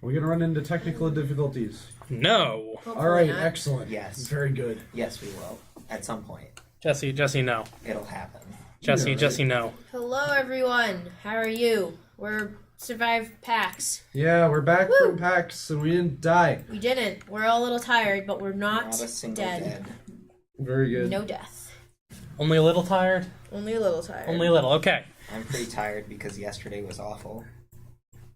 we going to run into technical difficulties? No. All right, excellent. Yes. Very good. Yes, we will. At some point. Jesse, no. It'll happen. Jesse, no. Hello, everyone. How are you? We're survived PAX. Yeah, we're back from PAX, and we didn't die. We didn't. We're all a little tired, but we're not Not a single dead. Very good. No death. Only a little tired? Only a little tired. Only a little, okay. I'm pretty tired because yesterday was awful.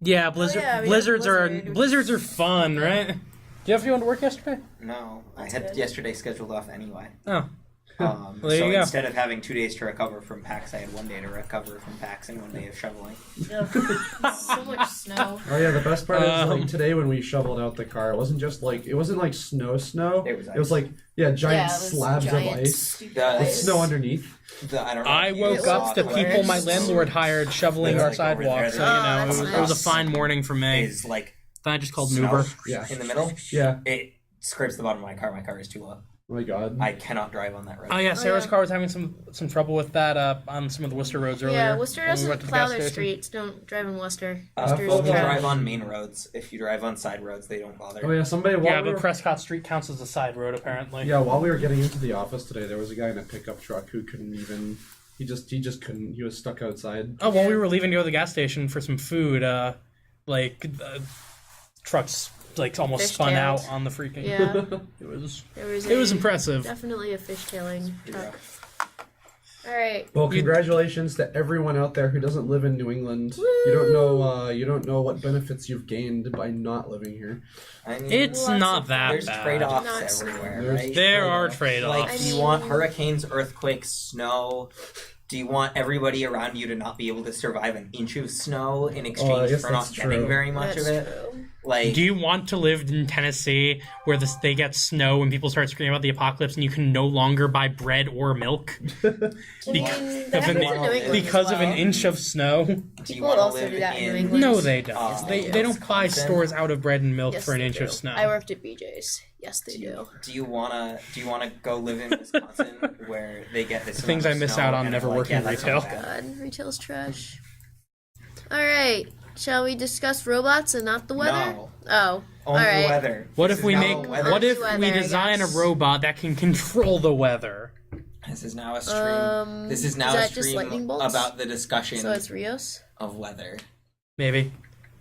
Yeah, blizzards are Blizzard. fun, right? Did you have to go to work yesterday? No, I That's had good. yesterday scheduled off anyway. Oh. Well, there So you go. instead of having 2 days to recover from PAX, I had 1 day to recover from PAX and 1 day of shoveling. Ugh, so much snow. Oh yeah, the best part is like today when we shoveled out the car, it wasn't like snow. It was ice. It was like giant Yeah, it was slabs giant, of ice stupid The- with ice. snow underneath. I don't know. I if you woke saw up to the people my worst. landlord hired shoveling It's our like over sidewalk, there. so, you know, that's it was a nice. fine morning for me. Is like Then I just called an snow Uber. Yeah. in the middle. Yeah. It scrapes the bottom of my car. My car is too low. Oh my god. I cannot drive on that road. Oh yeah, Sarah's yeah. car was having some trouble with that on some of the Worcester roads earlier. Yeah, Worcester when we doesn't went to the plow gas their station. streets. Don't drive in Worcester. Well, Worcester's Only yeah. drive trash. on main roads. If you drive on side roads, they don't bother. Oh yeah, somebody Yeah, we but were, Prescott Street counts as a side road apparently. yeah, while we were getting into the office today, there was a guy in a pickup truck who couldn't even. He just couldn't. He was stuck outside. Oh, while we were leaving to go to the gas station for some food, the trucks almost Fish spun tailed. out on the freaking. Yeah, It was impressive. Definitely a fishtailing Yeah. truck. All right. Well, congratulations to everyone out there who doesn't live in New England. You don't know. You don't know what benefits you've gained by not living here. I mean, It's Lots not of that there's bad. trade-offs Not everywhere, There's right? There are Like, trade-offs. do you want hurricanes, earthquakes, snow? Do you want everybody around you to not be able to survive an inch of snow in exchange guess for not that's getting true. very much That's of it? true. Like, Do you want to live in Tennessee where they get snow and people start screaming about the apocalypse and you can no longer buy bread or milk I mean, that happens in New England because as of an well. inch of snow? do you People want to also live do that in New in? England. No, they don't. Oh, they don't buy Wisconsin? stores out of bread and milk Yes, for an they inch do. of snow. I worked at BJ's. Yes, they Do do. you, do you wanna go live in Wisconsin where they get this Things amount I of miss snow out on and never like, working yeah, that's retail. not bad. God, retail's trash. All right. Shall we discuss robots and not the weather? No. Oh. Only all right. weather. What This if is we now make? weather. What if Weather, we I design a guess. robot that can control the weather? This is now a stream. This is now is a that just stream lightning bolts? about the discussion So it's Ryos? of weather. Maybe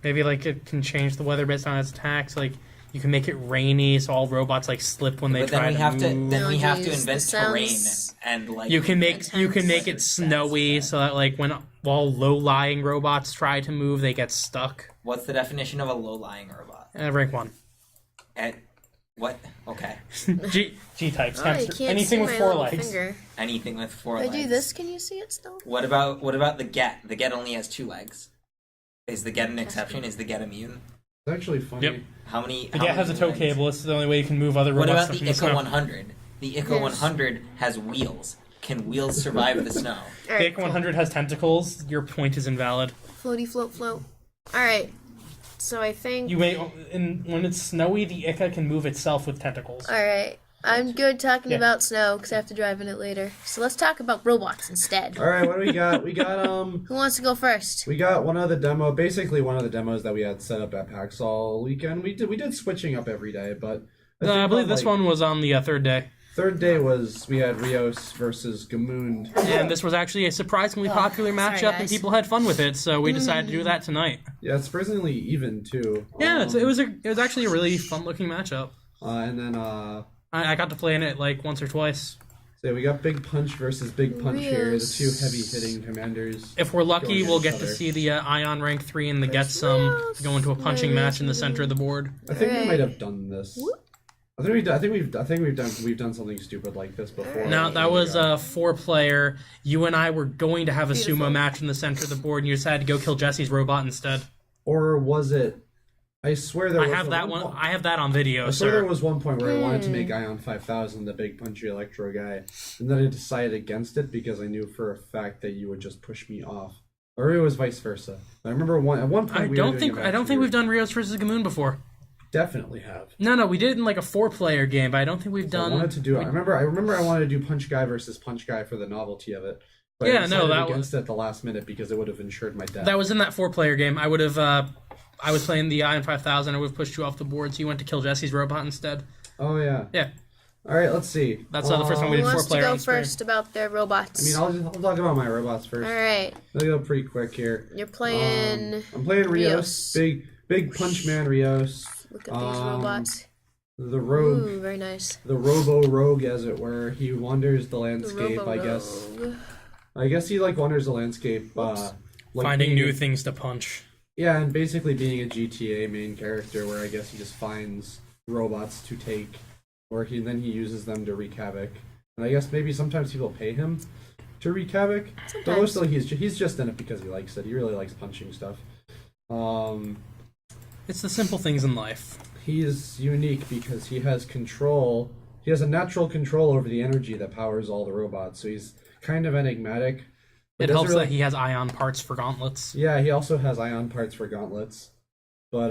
like it can change the weather based on its attacks. Like you can make it rainy, so all robots like slip when they But try then we to have move. to then Oh, we have to geez, invent this terrain sounds and like You can make Intense. it snowy so that like while low-lying robots try to move, they get stuck. What's the definition of a low-lying robot? Rank 1. At what? Okay. G types. Oh, you hamster. can't Anything see with my 4 little legs. finger. Anything with 4 If I legs. do this, can you see it still? What about the get? The get only has 2 legs. Is the get an exception? Is the get immune? It's actually funny. Yep. How many? The how Get has a many tow legs? cable. It's the only way you can move other What robots about from the the snow. ICO 100? The ICO 100 has wheels. Can wheels survive the snow? All The right, ICO 100 has tentacles. Your point is invalid. Floaty, float. All right. So I think... When it's snowy, the ICA can move itself with tentacles. All right. I'm good talking Yeah. about snow because I have to drive in it later. So let's talk about robots instead. All right, what do we got? We got Who wants to go first? We got one of the demos that we had set up at PAX all weekend. We did switching up every day, but I believe on, this one was on the 3rd day. Third day we had Ryos versus Gamound. And this was actually a surprisingly popular sorry, matchup, and guys. people had fun with it, so we decided to do that tonight. Yeah, it's surprisingly even too. Yeah, it was actually a really fun-looking matchup. And then I got to play in it like once or twice. so we got Big Punch versus Big Punch here, the Ryos. 2 heavy-hitting commanders. If we're lucky, Going we'll at get each to other. see the Ion rank 3 and the Nice. Getsum go into a punching match in the center of the board. I think we Alright. might have done this. I think we've done something stupid like this before. Now, that was a 4-player. You and I were going to have a Beautiful. sumo match in the center of the board, and you decided to go kill Jesse's robot instead. Or was it? I swear there I was have a that one. one. I have that on video, I swear there sir. was one point where I wanted to make Ion 5000 the big punchy electro guy, and then I decided against it because I knew for a fact that you would just push me off, or it was vice versa. I remember at one point I we were don't doing think a match we've where- done Ryos versus Gamoon before. Definitely have. No, we did it in like a 4-player game, but I don't think we've So done. I wanted to do. I remember I wanted to do punch guy versus punch guy for the novelty of it. But Yeah, I no, decided that against it at the last minute because it would have ensured my death. That was in that 4-player game. I would have I was playing the Ion 5000, I would have pushed you off the board, so you went to kill Jesse's robot instead. Oh yeah. Yeah. All right, let's see. That's not the first time we Who did wants to 4-player go on stream. first about their robots? I mean, I'll talk about my robots first. All right. I'll go pretty quick here. You're playing. I'm playing Ryos. Ryos. Big punch man Ryos. Look at these robots. The rogue. Ooh, very nice. The robo rogue, as it were. He wanders the landscape. Robo I guess. Rogue. I guess he wanders the landscape. Like Finding being new things to punch. Yeah, and basically being a GTA main character, where I guess he just finds robots to take, or then he uses them to wreak havoc. And I guess maybe sometimes people pay him to wreak havoc. But mostly he's just in it because he likes it. He really likes punching stuff. It's the simple things in life. He is unique because he has control. He has a natural control over the energy that powers all the robots. So he's kind of enigmatic. It helps that he has ion parts for gauntlets. Yeah, he also has ion parts for gauntlets. But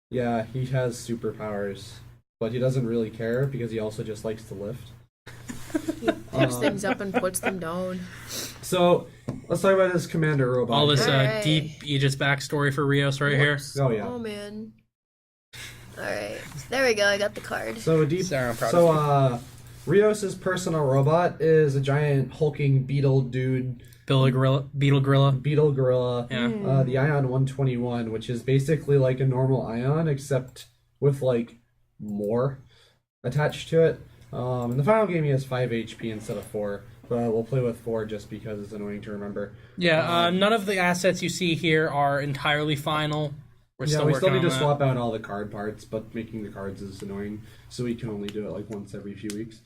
yeah, he has superpowers. But he doesn't really care because he also just likes to lift. He picks things up and puts them down. So let's talk about his commander robot. All this Alright. deep Aegis backstory for Ryos right Whoops. Oh, yeah. Oh man. Alright. There we go, I got the card. So deep. Sarah, I'm proud of Ryos's personal robot is a giant hulking beetle dude. here. Beetle Gorilla. Beetle gorilla. Yeah. The Ion 121, which is basically like a normal Ion, except with like more attached to it. In the final game, he has 5 HP instead of 4, but we'll play with 4 just because it's annoying to remember. Yeah, none of the assets you see here are entirely final. We Still still working need on to that. swap out all the card parts, but making the cards is annoying, so we can only do it like once every few weeks.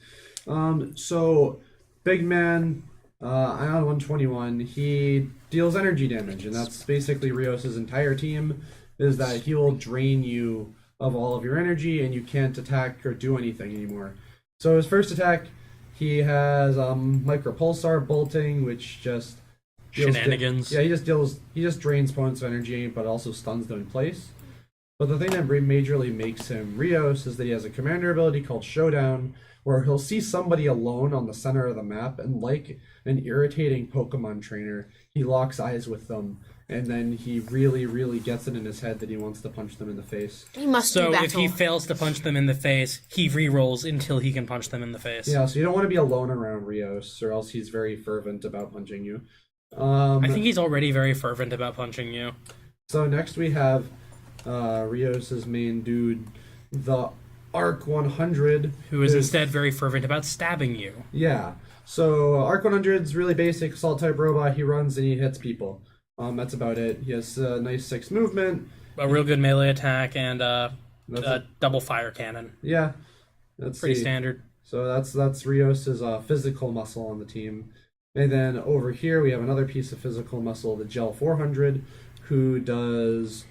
So, big man, Ion 121, he deals energy damage, and that's basically Ryos' entire team, is that he will drain you of all of your energy, and you can't attack or do anything anymore. So his first attack, he has micro pulsar bolting, which just deals Shenanigans. he just drains points of energy, but also stuns them in place. But the thing that majorly makes him Ryos is that he has a commander ability called Showdown, where he'll see somebody alone on the center of the map, and like an irritating Pokemon trainer, he locks eyes with them, and then he really, really gets it in his head that he wants to punch them in the face. He must do So battle. if he fails to punch them in the face, he re-rolls until he can punch them in the face. Yeah, so you don't want to be alone around Ryos, or else he's very fervent about punching you. I think he's already very fervent about punching you. So next we have Ryos's main dude, the Arc 100, Who is instead very fervent about stabbing you. Yeah. So Arc 100 is really basic assault type robot. He runs and he hits people. That's about it. He has a nice 6 movement. A real good melee attack and That's it. double fire cannon. Yeah. That's Pretty standard. So that's Ryos's physical muscle on the team. And then over here we have another piece of physical muscle, the Gel 400, who does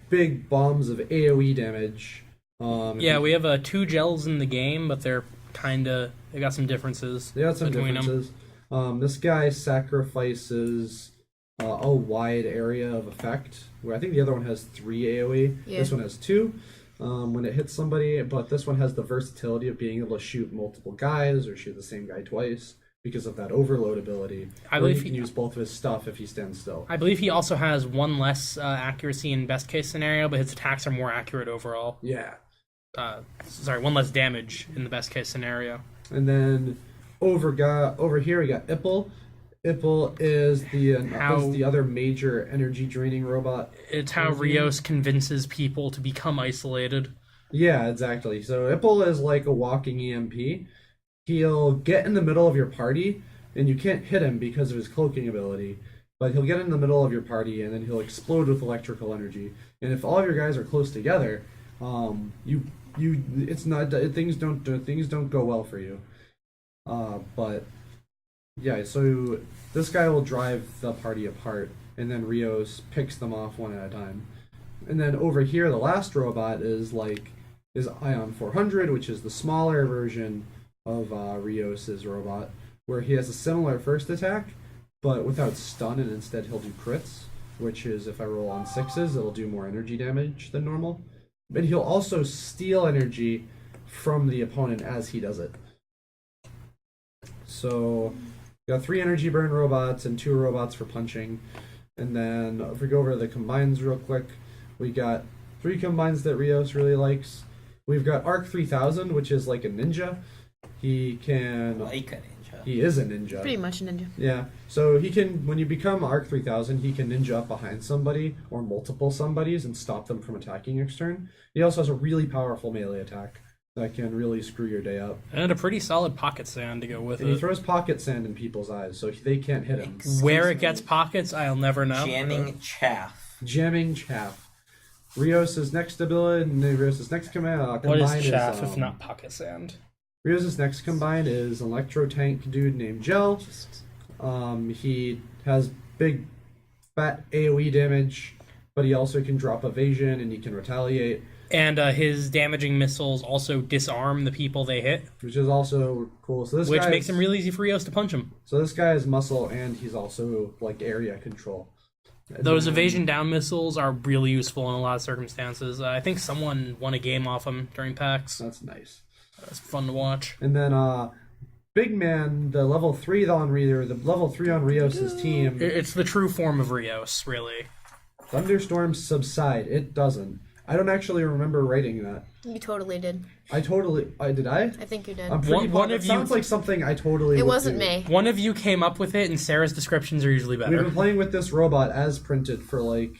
big bombs of AoE damage. Yeah, we have 2 gels in the game, but they got some differences. They got some between differences. This guy sacrifices a wide area of effect, where I think the other one has 3 AoE. Yeah. This one has 2 when it hits somebody, but this one has the versatility of being able to shoot multiple guys or shoot the same guy twice because of that overload ability. I Or believe he can he- use both of his stuff if he stands still. I believe he also has 1 less accuracy in best case scenario, but his attacks are more accurate overall. Yeah. 1 less damage in the best case scenario. And then over here we got Ippel. Ippel is the other major energy draining robot. It's how Ryos convinces people to become isolated. Yeah, exactly. So Ippel is like a walking EMP. He'll get in the middle of your party, and you can't hit him because of his cloaking ability. But he'll get in the middle of your party, and then he'll explode with electrical energy. And if all of your guys are close together, things don't go well for you. But yeah, so this guy will drive the party apart, and then Ryos picks them off one at a time. And then over here, the last robot is Ion 400, which is the smaller version of Ryos's robot, where he has a similar first attack, but without stun, and instead he'll do crits, which is if I roll on 6s, it'll do more energy damage than normal. But he'll also steal energy from the opponent as he does it. So, got 3 energy burn robots and 2 robots for punching. And then if we go over the combines real quick, we got 3 combines that Ryos really likes. We've got Arc 3000, which is like a ninja. He can... Like a ninja. He is a ninja. Pretty much a ninja. Yeah. So he can, when you become Arc 3000, he can ninja up behind somebody or multiple somebodies and stop them from attacking your turn. He also has a really powerful melee attack that can really screw your day up. And a pretty solid pocket sand to go with And he it. throws pocket sand in people's eyes, so they can't hit him. Where it gets pockets, I'll never know. Jamming chaff. Jamming chaff. Ryos' next ability and Ryos' next combine What is is, chaff if not pocket sand? Ryos' next combine is an electro tank dude named Gel. He has big fat AoE damage, but he also can drop evasion and he can retaliate. And his damaging missiles also disarm the people they hit, Which is also cool. So this which guy makes him really easy for Ryos to punch him. So this guy has muscle and he's also like area control. And Those then- evasion down missiles are really useful in a lot of circumstances. I think someone won a game off him during PAX. That's nice. It's fun to watch. And then Big Man, the level 3 on Ryos' team, It's the true form of Ryos, really. thunderstorms subside. It doesn't. I don't actually remember writing that. You totally did. Did I? I think you did. I'm pretty One it of sounds you- like something I totally It would wasn't do. me. One of you came up with it, and Sarah's descriptions are usually We've better. been playing with this robot as printed for like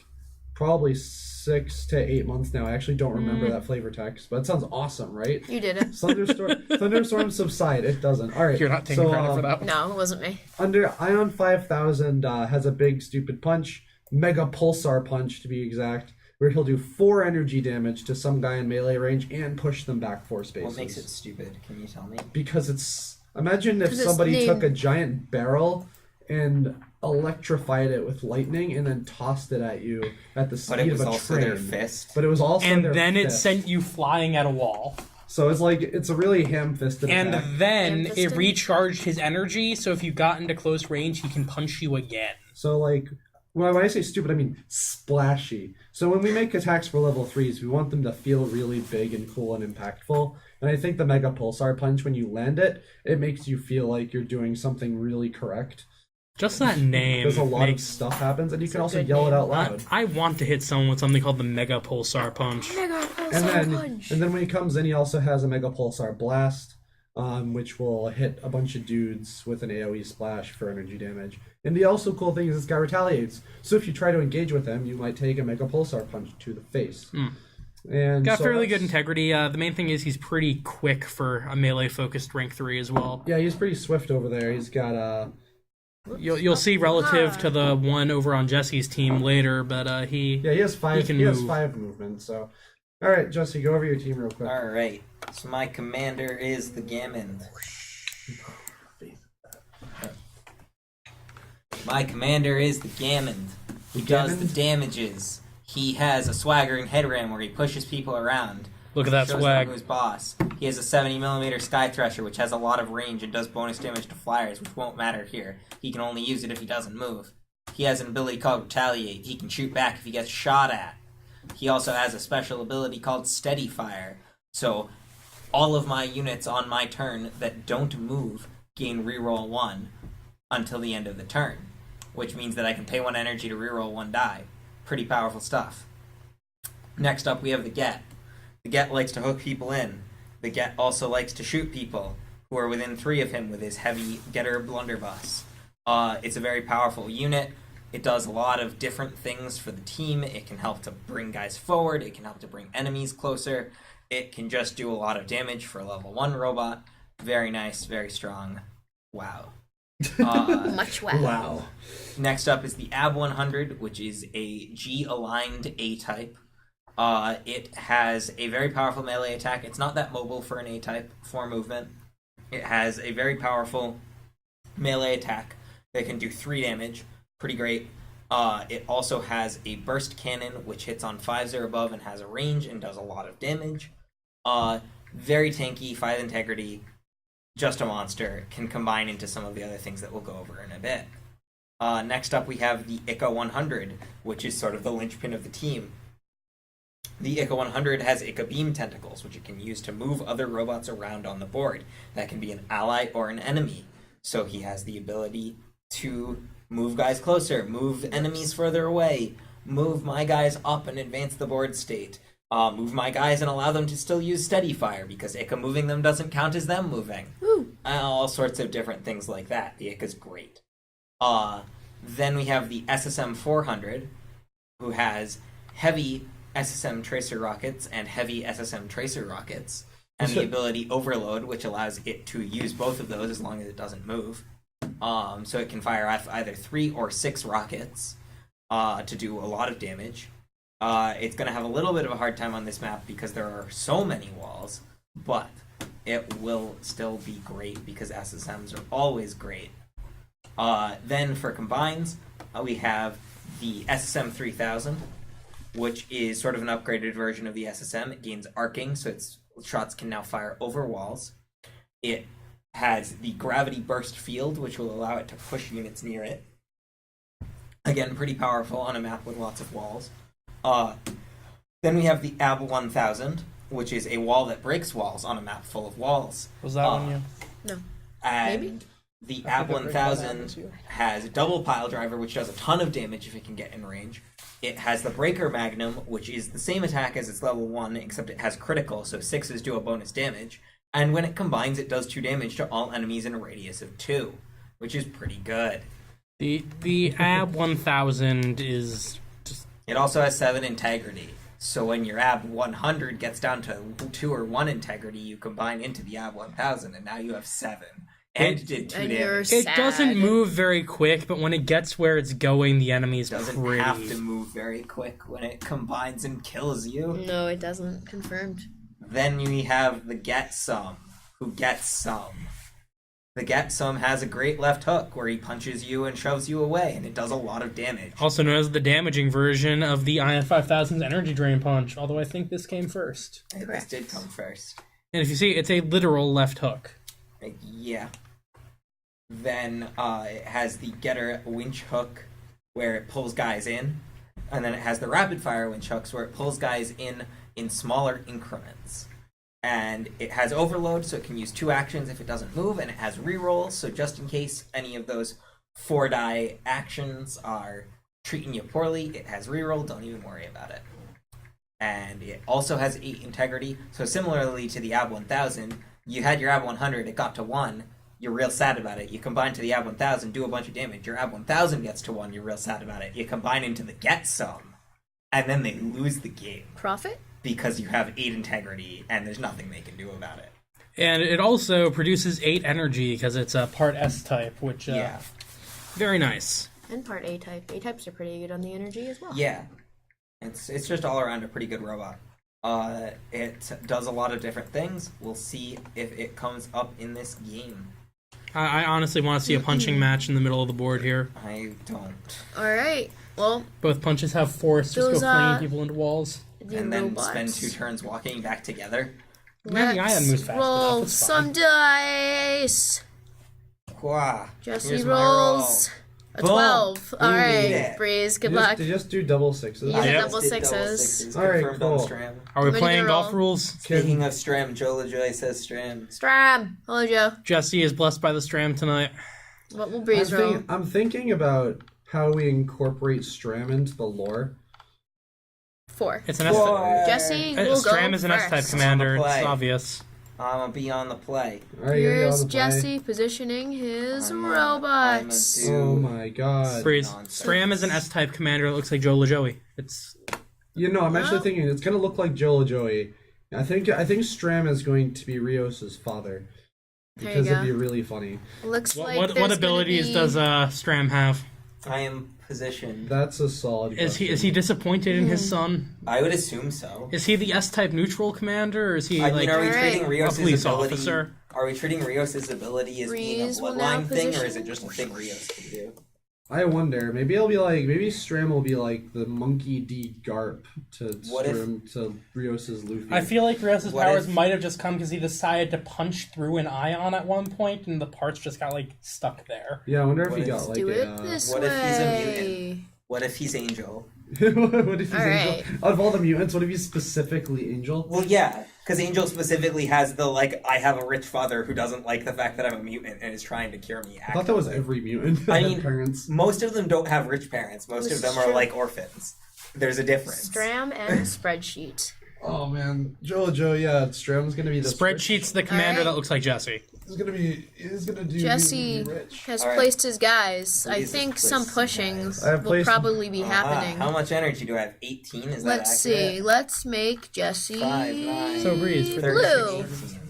probably 6 to 8 months now. I actually don't remember that flavor text, but it sounds awesome, right? You did it. Thunderstorms subside. It doesn't. All right. You're not taking credit for that one. No, it wasn't me. Under Ion 5000 has a big stupid punch, Mega Pulsar Punch to be exact, where he'll do 4 energy damage to some guy in melee range and push them back 4 spaces. What makes it stupid? Can you tell me? Because it's... Imagine if 'Cause it's somebody named- took a giant barrel and electrified it with lightning and then tossed it at you at the speed But it was of a also train. their fist. But it was also And their then it fist. sent you flying at a wall. So it's like, it's a really ham-fisted And attack. then it Ham-fisted? recharged his energy, so if you got into close range, he can punch you again. So, like, when I say stupid, I mean splashy. So when we make attacks for level 3s, we want them to feel really big and cool and impactful. And I think the Mega Pulsar Punch, when you land it, it makes you feel like you're doing something really correct. Just that name Because a lot of makes... stuff happens, and you can a also good yell it name. out loud. I want to hit someone with something called the Mega Pulsar Punch. Mega And Pulsar then, Punch. and then when he comes in, he also has a Mega Pulsar Blast, which will hit a bunch of dudes with an AoE splash for energy damage. And the also cool thing is this guy retaliates. So if you try to engage with him, you might take a Mega Pulsar Punch to the face. And Got so fairly good that's- integrity. The main thing is he's pretty quick for a melee-focused rank 3 as well. Yeah, he's pretty swift over there. He's got You'll see relative to the one over on Jesse's team later, but he he has 5. can He has move. 5 movement. So, all right, Jesse, go over your team real quick. All right. So my commander is the Gamound. My commander is the Gamound. He does the Gamound? damages. He has a swaggering headram where he pushes people around. look at that Shows them swag. who's boss. He has a 70mm Sky Thresher, which has a lot of range and does bonus damage to flyers, which won't matter here. He can only use it if he doesn't move. He has an ability called Retaliate. He can shoot back if he gets shot at. He also has a special ability called Steady Fire. So all of my units on my turn that don't move gain reroll 1 until the end of the turn, which means that I can pay 1 energy to reroll 1 die. Pretty powerful stuff. Next up, we have the Get. The Get likes to hook people in. The Get also likes to shoot people who are within 3 of him with his heavy Getter Blunderbuss. It's a very powerful unit. It does a lot of different things for the team. It can help to bring guys forward. It can help to bring enemies closer. It can just do a lot of damage for a level 1 robot. Very nice, very strong. Wow. Much wow. Wow. Next up is the AB 100, which is a G-aligned A-type. It has a very powerful melee attack. It's not that mobile for an A-type for movement. It has a very powerful melee attack that can do 3 damage. Pretty great. It also has a burst cannon, which hits on 5s or above and has a range and does a lot of damage. Very tanky, 5 integrity, just a monster. Can combine into some of the other things that we'll go over in a bit. Next up, we have the ICA 100, which is sort of the linchpin of the team. The ICA 100 has ICA beam tentacles, which it can use to move other robots around on the board. That can be an ally or an enemy. So he has the ability to move guys closer, move enemies further away, move my guys up and advance the board state, move my guys and allow them to still use steady fire because Ika moving them doesn't count as them moving. Woo. All sorts of different things like that. The Ika's great. Then we have the SSM 400, who has heavy SSM tracer rockets and heavy SSM tracer rockets, and the ability Overload, which allows it to use both of those as long as it doesn't move. So it can fire either 3 or 6 rockets to do a lot of damage. It's going to have a little bit of a hard time on this map because there are so many walls, but it will still be great because SSMs are always great. Then for combines, we have the SSM 3000, which is sort of an upgraded version of the SSM. It gains arcing, so its shots can now fire over walls. It has the gravity burst field, which will allow it to push units near it. Again, pretty powerful on a map with lots of walls. Then we have the AB 1000, which is a wall that breaks walls on a map full of walls. Was that one you? No. And Maybe? the I AB think I break that 1000 one too. has double pile driver, which does a ton of damage if it can get in range. It has the Breaker Magnum, which is the same attack as its level 1, except it has critical, so 6s do a bonus damage. And when it combines, it does 2 damage to all enemies in a radius of 2, which is pretty good. The AB 1000 is just It also has 7 integrity. So when your AB 100 gets down to 2 or 1 integrity, you combine into the AB 1000, and now you have 7. And did 2 And you're damage. it sad. doesn't move very quick, but when it gets where it's going, the enemy's Doesn't pretty. have to move very quick when it combines and kills you. No, it doesn't. Confirmed. Then we have the Get Some, who gets some. The Get Some has a great left hook where he punches you and shoves you away, and it does a lot of damage. Also known as the damaging version of the Ion 5000's Energy Drain Punch, although I think this came first. This Correct. did come first. And if you see, it's a literal left hook. Yeah. Then it has the Getter Winch Hook where it pulls guys in. And then it has the Rapid Fire Winch Hooks where it pulls guys in smaller increments. And it has Overload, so it can use 2 actions if it doesn't move, and it has Reroll, so just in case any of those 4-die actions are treating you poorly, it has Reroll, don't even worry about it. And it also has 8 integrity, so similarly to the AB 1000, you had your AB 100, it got to 1, you're real sad about it. You combine to the AB 1000, do a bunch of damage, your AB 1000 gets to 1, you're real sad about it. You combine into the Get Some, and then they lose the game. Profit? Because you have 8 integrity, and there's nothing they can do about it. And it also produces 8 energy because it's a part S-type, which, Yeah. very nice. And part A-type. A-types are pretty good on the energy as well. Yeah. It's just all around a pretty good robot. It does a lot of different things. We'll see if it comes up in this game. I honestly want to see a punching match in the middle of the board here. I don't. Alright. Well, Both punches have force, just Those, go flinging people into walls. the And then robots. spend 2 turns walking back together. Yeah, the ion moves Let's fast roll enough, it's some fine. dice. Wah. Jesse Here's my roll. rolls a Boom. 12. Who Alright, needed it? Breeze, good They luck. just do double 6s. Yeah. Yep. double Just did sixes. Alright, Confirmed on cool. Stram. Are we Ready to playing golf roll. rules? Speaking of Stram, Joe LaJoy says Stram. Stram. Hello, Joe. Jesse is blessed by the Stram tonight. What will Breeze roll? I'm thinking about how we incorporate Stram into the lore. 4. It's an S-type. Jesse will go Stram is an S-type first. commander, On the it's play. obvious. I'm gonna be on the play. Alright, you're Here's on the play. Jesse positioning his I'm robots. a dude. Oh my god. Breeze. nonsense. Stram is an S-type commander that looks like Joe LaJoey. It's You know, I'm actually Well- thinking it's gonna look like Joel Joey. I think Stram is going to be Rios' father. There Because you it'd be go. really funny. Looks like what there's abilities gonna be... does Stram have? I am positioned. That's a solid Is he question. disappointed in his son? I would assume so. Is he the S-type neutral commander, or is he I like mean, are we Alright. treating a Rios' police ability? officer? Are we treating Rios' ability as being a Breeze will now bloodline thing, or is position. it just a thing Rios can do? I wonder. Maybe Stram will be like the Monkey D. Garp to What if- Stram to Rios' Luffy. I feel like Rios' What powers if- might have just come because he decided to punch through an ion at one point, and the parts just got like stuck there. Yeah, I wonder if What he if- got like Do a. it this what way. if he's a mutant? What if he's Angel? What if he's All Angel? right. Out of all the mutants, what if he's specifically Angel? Well, yeah, because Angel specifically has the, like, I have a rich father who doesn't like the fact that I'm a mutant and is trying to cure me. I thought that was every mutant that I had mean, parents. most of them don't have rich parents. Most This of them is are true. like orphans. There's a difference. Stram and spreadsheet. Oh man, Jojo, yeah, Stram's gonna be the Spreadsheet's the commander Alright. that looks like Jesse. He's gonna do. Jesse be rich. has All right. placed his guys. I Please think place some some pushing guys. I have will placed- probably be happening. How much energy do I have? 18? Is that Let's accurate? see. Let's make Jesse 5, 9, So, Breeze, for 13, Blue. 18.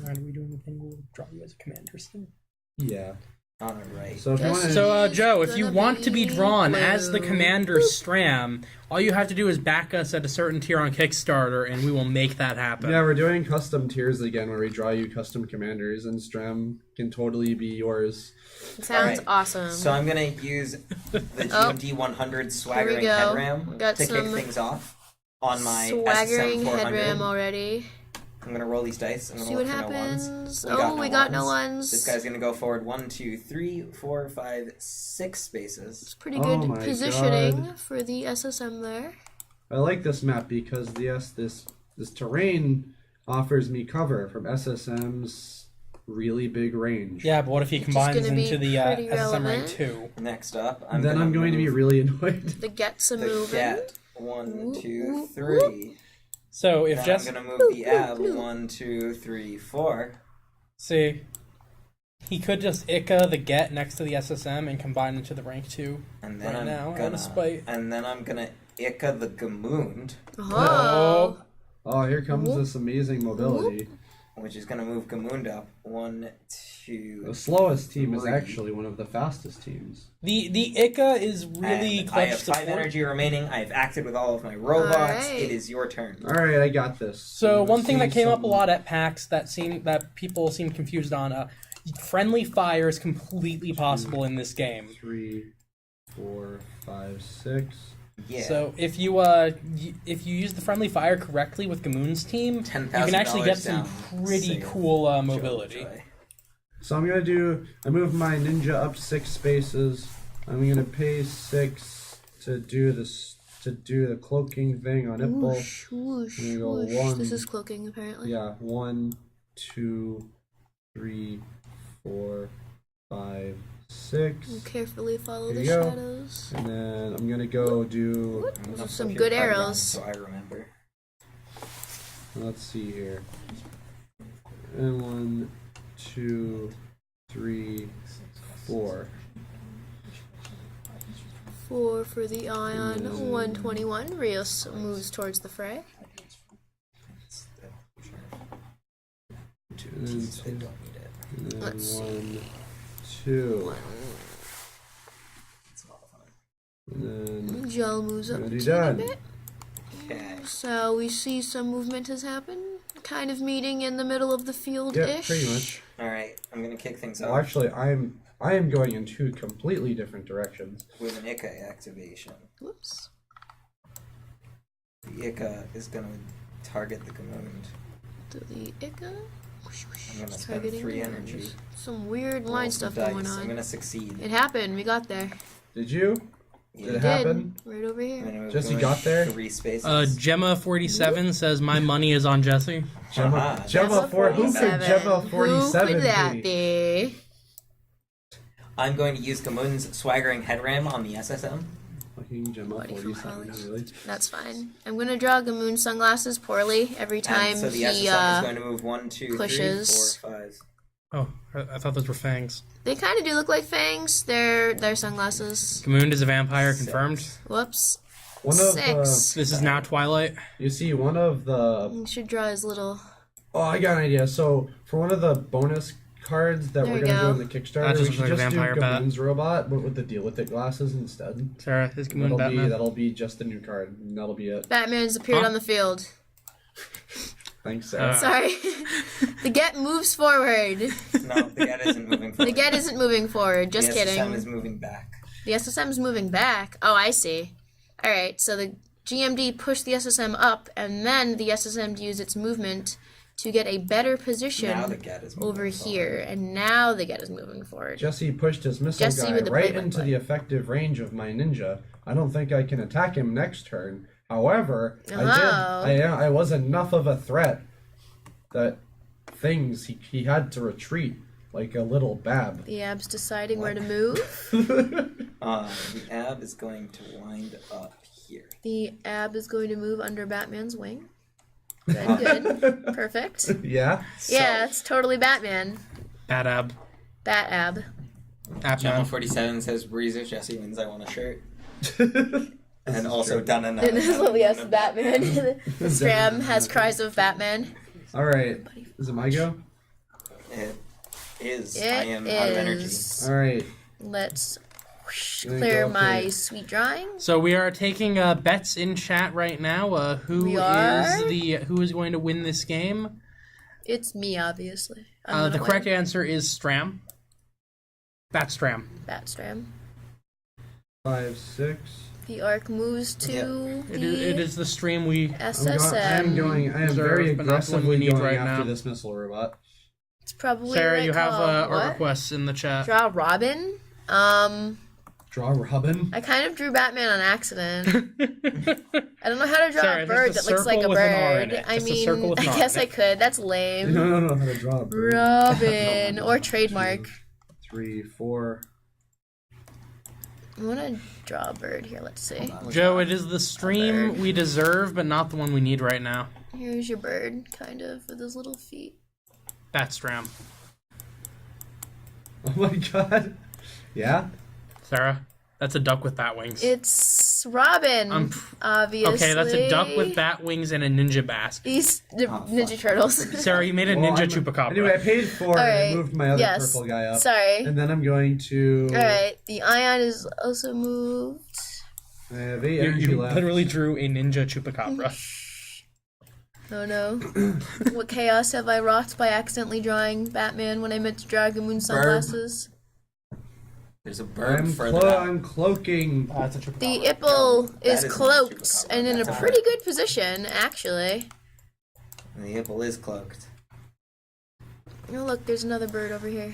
Are we doing the thing where we'll draw you as a commander still? Yeah. Alright. So if you Yes. want So, to, Joe, if you Gonna want to be be drawn as the blue. commander Stram, all you have to do is back us at a certain tier on Kickstarter, and we will make that happen. yeah, we're doing custom tiers again, where we draw you custom commanders, and Stram can totally be yours. Sounds Alright. awesome. So I'm gonna use the GMD 100 swaggering go. headram Got to kick some things off on my Swaggering SSM 400. headram already. I'm gonna roll these dice. I'm gonna See look what for no ones. happens. We got no ones. This guy's gonna go forward 1, 2, 3, 4, 5, 6 spaces. It's pretty Oh good my positioning God. for the SSM there. I like this map because this terrain offers me cover from SSM's really big range. Yeah, but what if he combines gonna be into the pretty SSM rank relevant. 2? Next up, And then I'm going to be move really annoyed. The gets a the moving. get 1, 2, Whoop, 3. So, if Then Jesse... I'm gonna move the ab 1, 2, 3, 4. See, he could just Ika the get next to the SSM and combine into the rank 2 And then right I'm now, gonna out of spite. and then I'm gonna Ika the Gamound, Oh. Oh, here comes this amazing mobility. which is gonna move Gamound up 1, 2. The slowest team is Three. actually one of the fastest teams. The Ika is really And I clutch have 5 support. energy remaining. I have acted with all of my robots. Alright. It is your turn. All right, I got this. So I'm one thing that seeing came up a some- lot at PAX that people seemed confused on, friendly fire is completely possible in this game. 3, 4, 5, 6. Yeah. So if you use the friendly fire correctly with Gamoon's team, you can actually get $10,000 some down. pretty Sale. cool mobility. Joy. So I move my ninja up 6 spaces. I'm gonna pay 6 to do the cloaking thing on Ipple. Whoosh, whoosh, I'm gonna go whoosh. 1. This is cloaking, apparently. Yeah, 1, 2, 3, 4, 5, 6. And carefully follow Here the you go. shadows. And then I'm gonna go do. I'm gonna Those are flip some your good card around arrows. So I remember. Let's see here. And 1, 2, 3, 4. 4 for the Ion. 121. Rios moves towards the fray. Two And keys, I then don't need it. And then Let's see. 1, 2. It's not fun. And then Gel moves up a Already teeny done. bit. Okay. So we see some movement has happened. Kind of meeting in the middle of the field-ish. yeah, pretty much. Alright, I'm gonna kick things Well, off actually, I am going in 2 completely different directions. with an Ika activation. Whoops. The Ika is gonna target the Gamound. To the Ika. I'm gonna spend Targeting 3 the energy. orange. Some weird Roll line some stuff dice. going I'm on. gonna succeed. It happened. We got there. Did you? Yeah. Did We it happen? did. Right over I'm here. gonna move Jesse Gamound got there? 3 spaces. Gemma47 says my money is on Jesse. Uh-huh. Gemma 4. Who could Gemma 47 Who could that be? be? I'm going to use Gamoon's swaggering headram on the SSM. Fucking Gemma Buddy from 47, college. really? That's fine. I'm gonna draw Gamoon sunglasses poorly every time And so the he SSM is going to move 1, 2, pushes. 3, 4, 5. Oh, I thought those were fangs. They kind of do look like fangs. They're sunglasses. Gamoond is a vampire confirmed. Whoops. One of 6. This is now Twilight. you see, one of the. You should draw his little. Oh, I got an idea. So for one of the bonus cards that There we're we gonna go. do in the That Kickstarter, just we looks should like a just do vampire bat. Gamoon's robot, but with the deal with it glasses instead. Sarah, is Gamoond Batman? That'll be just a new card. And that'll be it. Batman's appeared Huh? on the field. Thanks, Sarah. Sorry. The get moves forward. No, the get isn't moving The forward. get isn't moving forward. Just the kidding. SSM is moving back. The SSM is moving back. Oh, I see. All right. So the GMD pushed the SSM up, and then the SSM used its movement to get a better position Now the get is moving over forward. here, and now the get is moving forward. Jesse pushed his missile Jesse guy with the right play-by-play. into the effective range of my ninja. I don't think I can attack him next turn. However, Oh. I was enough of a threat that he had to retreat like a little bab. The Ab's deciding where to move. The Ab is going to wind up here. The Ab is going to move under Batman's wing. Good. Perfect. Yeah? Yeah, it's totally Batman. Bat Ab. Bat Ab. Channel Abman. 47 says Breezer Jesse wins. I want a shirt. And also done And yes, Batman. The Stram has cries of Batman. All right. Is it my go? It is. It I am out of energy. is. All right. Let's Gonna clear go up my here. sweet drawing. So we are taking bets in chat right now. Who We are? is going to win this game? It's me, obviously. The correct answer is Stram. Bat Stram. Bat Stram. 5, 6. The arc moves to It the is the stream we. SSM. I am very Reserve, but not the one we aggressively need going right after now. this missile robot. It's probably Sarah, like you have what? art requests in the chat. Draw Robin. Draw Robin. I kind of drew Batman on accident. I don't know how to draw Sarah, a bird just that a looks like a circle with an R in bird. it. I Just a circle mean, with an I R guess in I it. could. That's You lame. don't know how to draw a bird. Robin or trademark. 3, 4. I want to draw a bird here. Let's see. Joe, it is the stream bird. we deserve, but not the one we need right now. Here's your bird, kind of, with his little feet. Bat Stram. Oh my god. Yeah? Sarah, that's a duck with bat wings. It's Robin, obviously. Okay, that's a duck with bat wings and a ninja mask. These Ninja Turtles. Sarah, you made a Well, ninja chupacabra. Anyway, I paid 4 and Alright, I moved my other yes. purple guy up. Sorry. And then I'm going to... Alright, the Ion is also moved. I have 8 energy You left. literally drew a ninja chupacabra. Oh no. What chaos have I wrought by accidentally drawing Batman when I meant to draw Gamound sunglasses? There's a bird further out. I'm cloaking. That's a chupacabra. The Ipple is That is cloaked not and in a That's a pretty good position, actually. And the Hipple is cloaked. Oh look, there's another bird over here.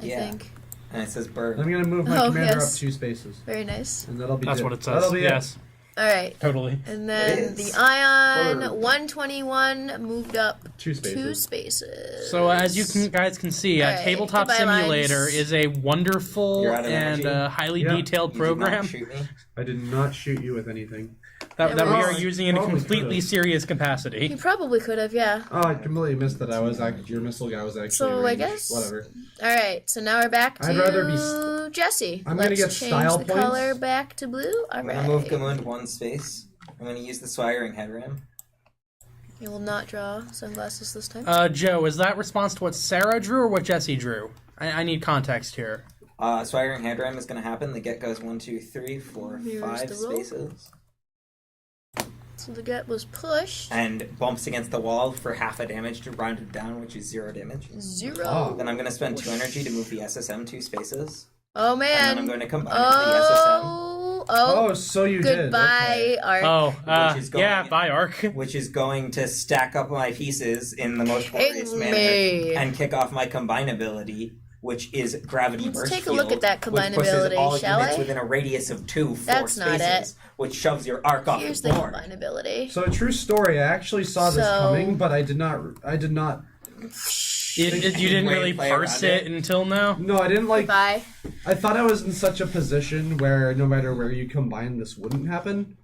I Yeah. think. And it says bird. I'm going to move my Oh, commander yes. up 2 spaces. Very nice. And that'll be That's good. what it says. That'll be Yes, Alright. totally. And then It the is. Ion Bird. 121 moved up 2 spaces. 2 spaces. So as you guys can see, Alright, Tabletop goodbye, Simulator lines. is a wonderful You're out of and energy? highly Yeah. detailed You did not program shoot me. I did not shoot you with anything. that we are Well, using in a probably completely could've. serious You capacity. probably could have, yeah. Oh, I completely missed that. Your missile guy was actually. So, I ranged. guess- Whatever. Alright, so now we're back to I'd rather be Jesse. I'm gonna Let's get change style the points. color back to blue. I'm going to move Alright. Gamound 1 space. I'm going to use the Swiring Head Ram. You will not draw sunglasses this time. Joe, is that response to what Sarah drew or what Jesse drew? I need context here. Swiring Head Ram is going to happen. The get goes 1, 2, 3, 4, Here's 5 the roll. spaces. So the get was pushed. And bumps against the wall for half a damage to round it down, which is 0 damage. 0. Oh. Then I'm going to spend 2 energy to move the SSM 2 spaces. Oh And then I'm man. going to combine it with the SSM, Oh, so you Goodbye, did. Okay. Arc. Oh, Which is going- yeah, bye, Arc. which is going to stack up my pieces in the most glorious Kill manner me. and kick off my combine ability, which is Gravity Let's Burst take a look Field, at that combine which pushes ability, all shall units I? within a radius of 4 That's not spaces, which shoves your arc off Here's the the board. combine ability. So true story. I actually saw this So- coming, but I did not. You didn't Way to really play parse around it until now? No, I didn't like. Goodbye. I thought I was in such a position where no matter where you combine, this wouldn't happen.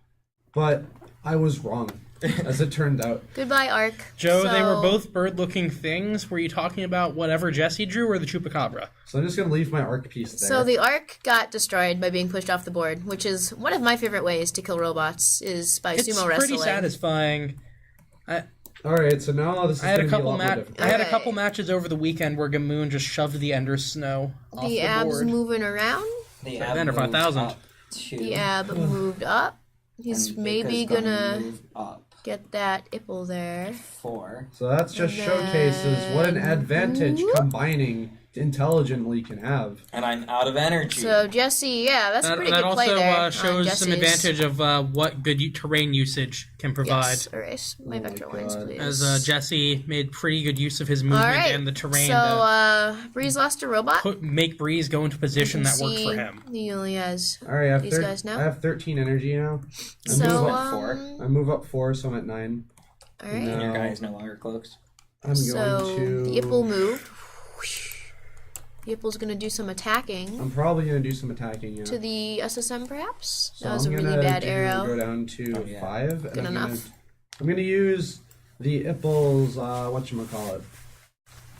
But I was wrong, as it turned out. Goodbye, Arc. Joe, they were So- both bird-looking things. Were you talking about whatever Jesse drew or the chupacabra? So I'm just gonna leave my arc piece there. So the Arc got destroyed by being pushed off the board, which is one of my favorite ways to kill robots, is by It's sumo wrestling. pretty satisfying. All right, so now this is I had gonna a be a couple lot more difficult. I had a Alright. couple matches over the weekend where Gamound just shoved the Ender Snow off The the ab's board. moving around. The Sorry, ab Vander moved 5000. up to- The ab moved up. He's and maybe Baker's gonna move up get that Ipple there. 4. So that's just And showcases what an advantage whoop. combining intelligently can have. And I'm out of energy. So Jesse, yeah, that's a pretty that good play also there. shows some Jesse's. advantage of what good terrain usage can provide. Yes, erase my vector lines, God. please. As Jesse made pretty good use of his movement Alright, and the terrain so Breeze lost a robot. to make Breeze go into position that worked for him. He only has All right, these guys now. I have 13 energy now. So, move up 4. I move up 4, so I'm at 9. alright. No. And your guy is no longer cloaked. I'm So going to. the Ip will move. The Ip's gonna do some attacking I'm probably going to do some attacking, yeah. to the SSM, perhaps. So That was a I'm really gonna bad arrow. Go down to Oh, yeah. 5. Good and enough. I'm gonna use the Ipple's, whatchamacallit.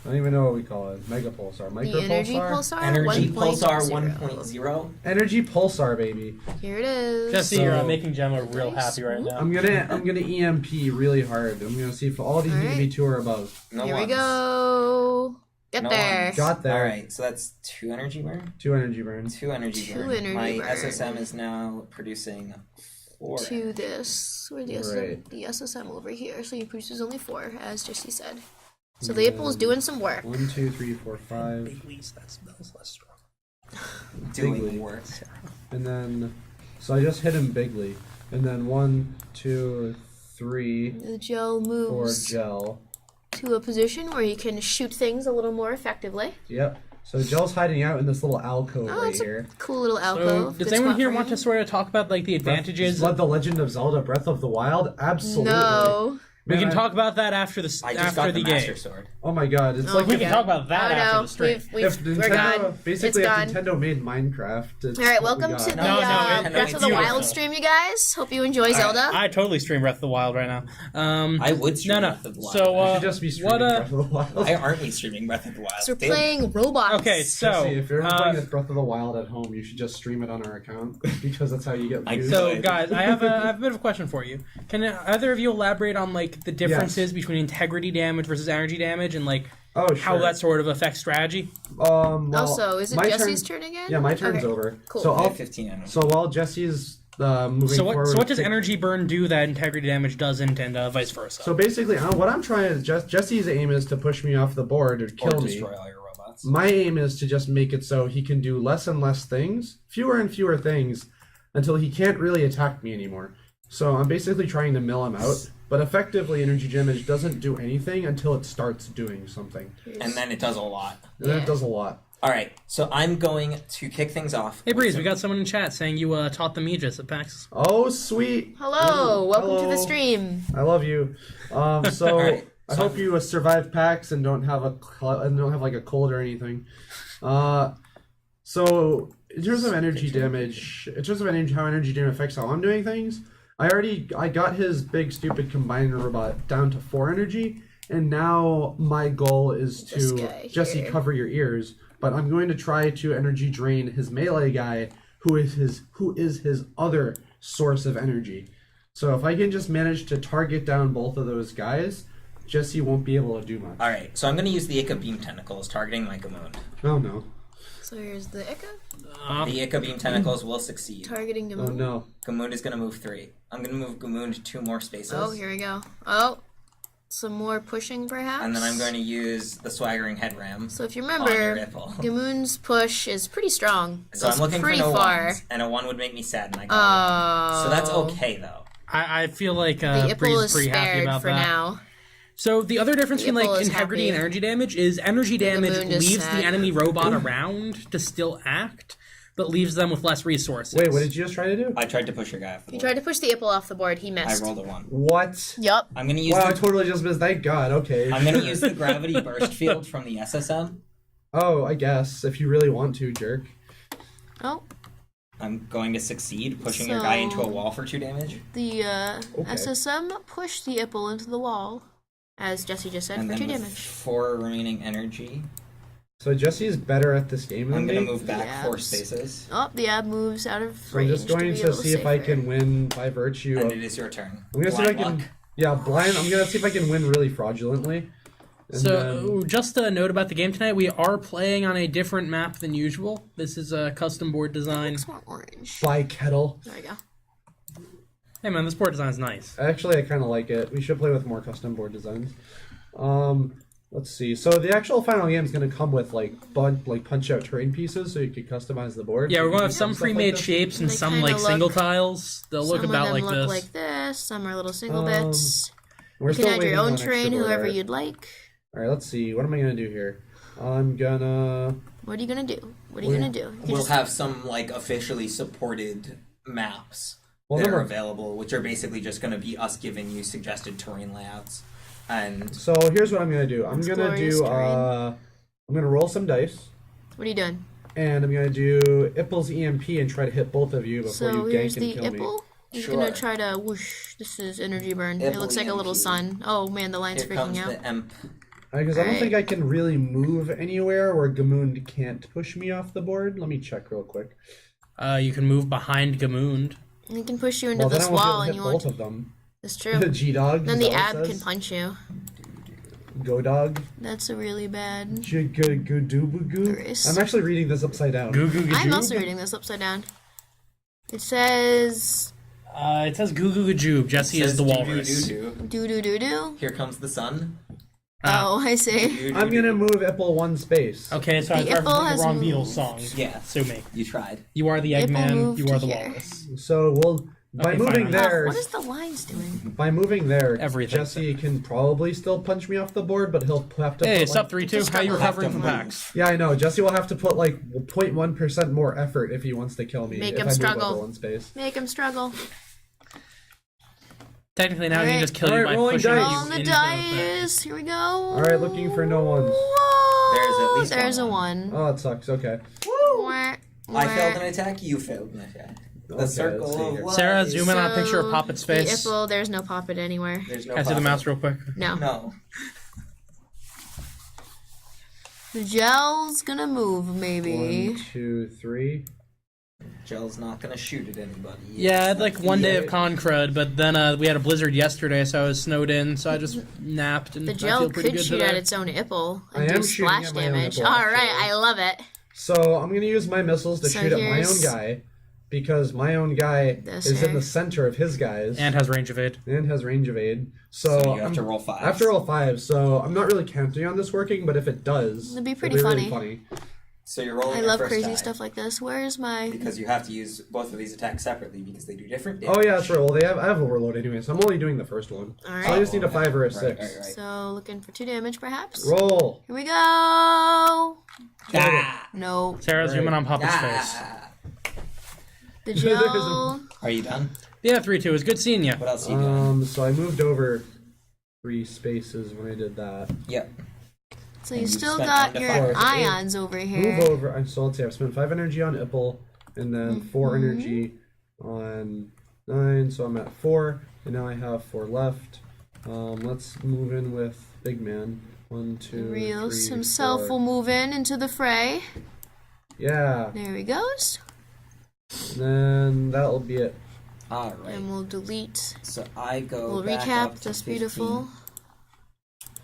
I don't even know what we call it. Mega Pulsar. Micro The energy Pulsar? pulsar. Energy 1.0. Pulsar 1.0. Energy Pulsar, baby. Here it is. Jesse, So- you're making Gemma real happy right now. I'm gonna EMP really hard. I'm gonna see if all these need to be Alright. 2 or above. No Here we ones. go. Get No there. ones. Got there. Alright, so that's 2 energy burn? 2 energy burn. 2 energy Two burn. energy My burn. SSM is now producing 4. To this. Where the SSM? Right. The SSM over here. So he produces only 4, as Jesse said. So the Iple's doing some work. 1, 2, 3, 4, 5. That was less strong. Doing Bigly. work. And then, so I just hit him bigly. And then 1, 2, 3, The gel 4 moves gel. to a position where he can shoot things a little more effectively. Yep. So gel's hiding out in this little alcove Oh, right it's a here. cool little So, alcove. does Good anyone spot here for want him. to sort of talk about like the advantages? What, The Legend of Zelda Breath of the Wild? Absolutely. No. We Man, can talk about that after the I just after got the the Master game. Sword. Oh my god, it's Oh like We my can God. talk about that Oh after no, the stream. if we're Nintendo, gone. basically It's if gone. Nintendo made Minecraft. It's All right, what we welcome got. to the No, Nintendo Breath of the made Wild Zelda. stream, you guys. Hope you enjoy Zelda. I totally stream Breath of the Wild right now. I would stream no. Breath of the Wild. So We should just be streaming what Breath of the Wild. Why aren't we streaming Breath of the Wild? So we're Damn. playing robots. okay, so See, if you're playing Breath of the Wild at home, you should just stream it on our account because that's how you get I views. So, guys, I have a bit of a question for you. Can either of you elaborate on like the differences between integrity damage versus energy damage, and like oh, sure. how that sort of affects strategy? Well, Also, is it my Jesse's turn? turn again? Yeah, my turn's Okay, over. cool. So I have I'll 15 energy. So while Jesse's moving So forward, what does energy burn do that integrity damage doesn't, and vice versa? So basically, what I'm trying is Jesse's aim is to push me off the board or Or kill me. destroy all your robots. My aim is to just make it so he can do less and less things, fewer and fewer things, until he can't really attack me anymore. So I'm basically trying to mill him out. But effectively, energy damage doesn't do anything until it starts doing something, And then it does a lot. and then Yeah. it does a lot. Alright, so I'm going to kick things off. Hey Breeze, we got someone in chat saying you taught them Aegis at PAX. Oh, sweet! Hello, welcome to the Hello. stream. I love you. So Alright, I so- hope you survive PAX and don't have like a cold or anything. So in terms of energy damage, how energy damage affects how I'm doing things, I got his big stupid combined robot down to 4 energy, and now my goal is This to guy Jesse here. cover your ears. But I'm going to try to energy drain his melee guy, who is his other source of energy. So if I can just manage to target down both of those guys, Jesse won't be able to do much. Alright, so I'm going to use the Ica Beam Tentacles targeting my Gamound. Oh no! So here's the Eka The Ica Beam Tentacles will succeed. targeting him. Oh no! Gamound is going to move 3. I'm going to move Gamound 2 more spaces. Oh, here we go. Oh, some more pushing, perhaps. And then I'm going to use the Swaggering Head Ram. So if you on your remember, Ripple. Gamoon's push is pretty strong. So I'm Goes looking for pretty no far. ones, and a 1 would make me sad, and I got Oh. one. So that's okay, though. I feel like The Breeze Ipple is is pretty happy spared about for that. now. So the other difference The between Ipple like is integrity happy. and energy damage is energy damage moon is leaves sad. the enemy robot around to still act, but leaves them with less resources. Wait, what did you just try to do? I tried to push your guy off the He board. tried to push the Ipple off the board. He I missed. rolled a 1. What? Yup. I'm going to use Wow, I the, totally just missed. Thank God. Okay. I'm going to use the Gravity Burst Field from the SSM. Oh, I guess if you really want to, jerk. Oh, I'm going to succeed, pushing your guy into a So- wall for 2 damage. the SSM pushed the Ipple into the wall, as Jesse just said, And for then 2 with damage. 4 remaining energy, So Jesse's better at this game than I'm going me. to move back Yeah. 4 spaces. Oh, the ab moves out of So I'm range. just going be a to little see if I safer. can win by virtue And of. it is your turn. I'm gonna see if I Blind can. luck. Yeah, blind. I'm gonna see if I can win really fraudulently. And So just a note about the game tonight: we are playing on a different map than usual. This is a custom board design. Looks more orange. by kettle. There we go. Hey man, this board design is nice. Actually, I kind of like it. We should play with more custom board designs. Let's see. So the actual final game is going to come with like punch out terrain pieces, so you can customize the board. Yeah, we're gonna have Stuff some like pre-made this. shapes and They some kinda like single look- tiles. They'll look Some about of them like look this. like this. Some are little single Um, bits. We're You can still add your waiting own on extra terrain, board whoever art. you'd like. All right, let's see. What am I going to do here? I'm gonna. What are you gonna do? What are you gonna do? You can We'll just- have some like officially supported maps Well, that are number- available, which are basically just going to be us giving you suggested terrain layouts. And So here's what I'm gonna do. I'm It's gonna glorious do. terrain. I'm gonna roll some dice, What are you doing? and I'm gonna do Ipple's EMP and try to hit both of you before So you here's gank the and kill me. Ipple. He's Sure. gonna try to whoosh. This is energy burn. It Ipple looks like a little EMP. sun. Oh man, the line's here comes freaking out. the Emp. Because I don't Alright. think I can really move anywhere where Gamound can't push me off the board. Let me check real quick. You can move behind Gamound. He can push you into Well, then this I won't wall, be and able you to hit won't. both of them. That's true. G-Dog. Then is the that what ab it can says? punch you. Go dog. That's a really bad. G-go-do-boo-goo. Chris. I'm actually reading this upside down. Goo goo I'm gajoob. also reading this upside down. It says It says goo goo gajoob. Jesse is Says the doo-doo walrus. doo-doo. doo doo doo doo. Here comes the sun. Oh, I see. Doo-doo I'm doo-doo. gonna move Ipple one space. Okay, so I The was Apple referencing has the wrong moved. Beatles song. Yeah, Sue me. you tried. You are the Apple Eggman. moved You are the here. walrus. So we'll by Okay, moving fine. there. What is the lines doing? By moving there, Everything. Jesse can probably still punch me off the board, but he'll have to. Hey, put, it's like, up 3-2. just How you got recovering left from to move. packs? Yeah, I know. Jesse will have to put like 0.1% more effort if he wants to kill me. Make if him I move struggle. over one space. Make him struggle. Technically, now he can Alright. just kill you Alright, by rolling pushing dice. you On the into dice. Here we go. All right, looking for no ones. There's at least There's one. a one. Oh, it sucks. Okay. Wah, I failed wah. an attack, you failed an attack. The Okay, let's circle see of here. life. Sarah, zoom in on a picture of Poppet's the face. Ipple, there's no Poppet anywhere. There's no Can I see the puppet. mouse real quick? No. No. The gel's gonna move, maybe. 1, 2, 3. Gel's not gonna shoot at anybody. Yeah, I had like one day of Yeah. con crud, but then we had a blizzard yesterday, so I was snowed in, so I just napped and The I gel feel pretty could good shoot today. at its own Ipple I and am do shooting splash at my own damage. Ipple, All right, actually. I love it. So I'm gonna use my missiles to So shoot at my own here's guy, because my own guy this is in here. the center of his guys And has range of aid. and has range of aid. So, So you have I'm, to roll 5. I have to roll 5. So I'm not really counting on this working, but if it does, It'd be pretty really funny. So you're rolling I your love first crazy die, stuff like this. Where's my... because you have to use both of these attacks separately because they do different Oh damage. yeah, that's right. Well, I have overload anyway, so I'm only doing the first one. So I Alright. just need a 5 or a 6. Right. So, looking for 2 damage, perhaps? Roll. Here we go! Ah! No. Sarah, zoom in on Poppet's face. Ah! The There's gel... Are you done? Yeah, 3-2. It was good seeing you. What else are you doing? So I moved over 3 spaces when I did that. Yep. So And you you still spent got 1 to your 5. ions over here. Move over. So let's see. I've spent 5 energy on Ipple, and then 4 energy on 9. So I'm at 4, and now I have 4 left. Let's move in with Big Man. 1, 2, Ryos 3, himself 4. will move in into the fray. Yeah. There he goes. And then that'll be it. Alright. And we'll delete. So I go We'll back recap up to this 15. beautiful.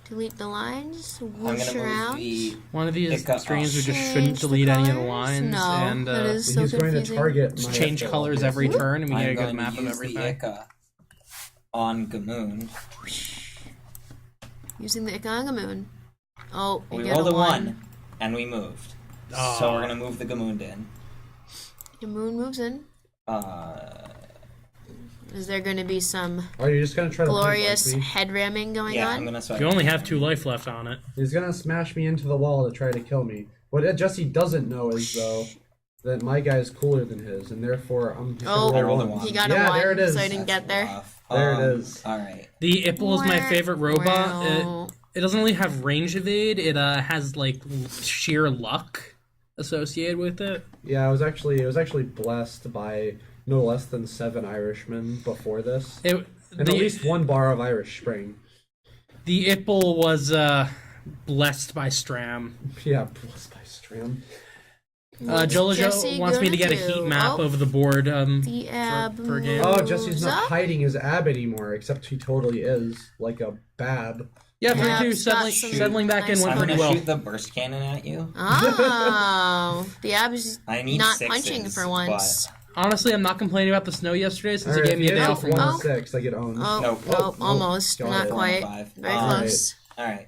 Delete the lines. I'm Whoosh gonna move around. the... One of these It got streams we just Change shouldn't the delete any of the colors? lines No, and that is And so he's going to confusing. target just my change Ipple. colors every turn, and we get a I'm good going map to of use the everything. Ica on Gamound. Using the Ikangamoon. Oh, you We get rolled a a 1. 1, and we moved. Aw. So we're gonna move the Gamound in. The moon moves in. Is there going to be some Are you just going to try to glorious like me? head ramming going Yeah, on? I'm gonna swipe. You only have 2 life left on it. He's going to smash me into the wall to try to kill me. What Jesse doesn't know is, though, that my guy is cooler than his, and therefore I'm just Oh, gonna I rolled a one. 1. he got Yeah, a 1, there it is. so I didn't get there. There it is. Alright. The Ipple is my favorite robot. Wow. It doesn't really have range evade. It has like sheer luck associated with it. Yeah, I was actually blessed by no less than 7 Irishmen before this, and at least 1 bar of Irish Spring. The Ipple was blessed by Stram. Yeah, blessed by Stram. What's Jolajo Jesse wants me to gonna get a heat do? map Oh, of the board. the ab for game. Oh, Jesse's not up. hiding his ab anymore, except he totally is, like a bab. Yeah, Yeah, 3-2, it's got settling back in some went I'm pretty gonna well. shoot the burst cannon at you. Oh, the ab's I need not 6s, punching for once. Honestly, I'm not complaining about the snow yesterday since Alright, it gave me a if day he off hits from Oh. work. 1-6, I get owned. Oh, Nope. nope, almost. Got Not it. quite. 5. Very Alright. close. Alright.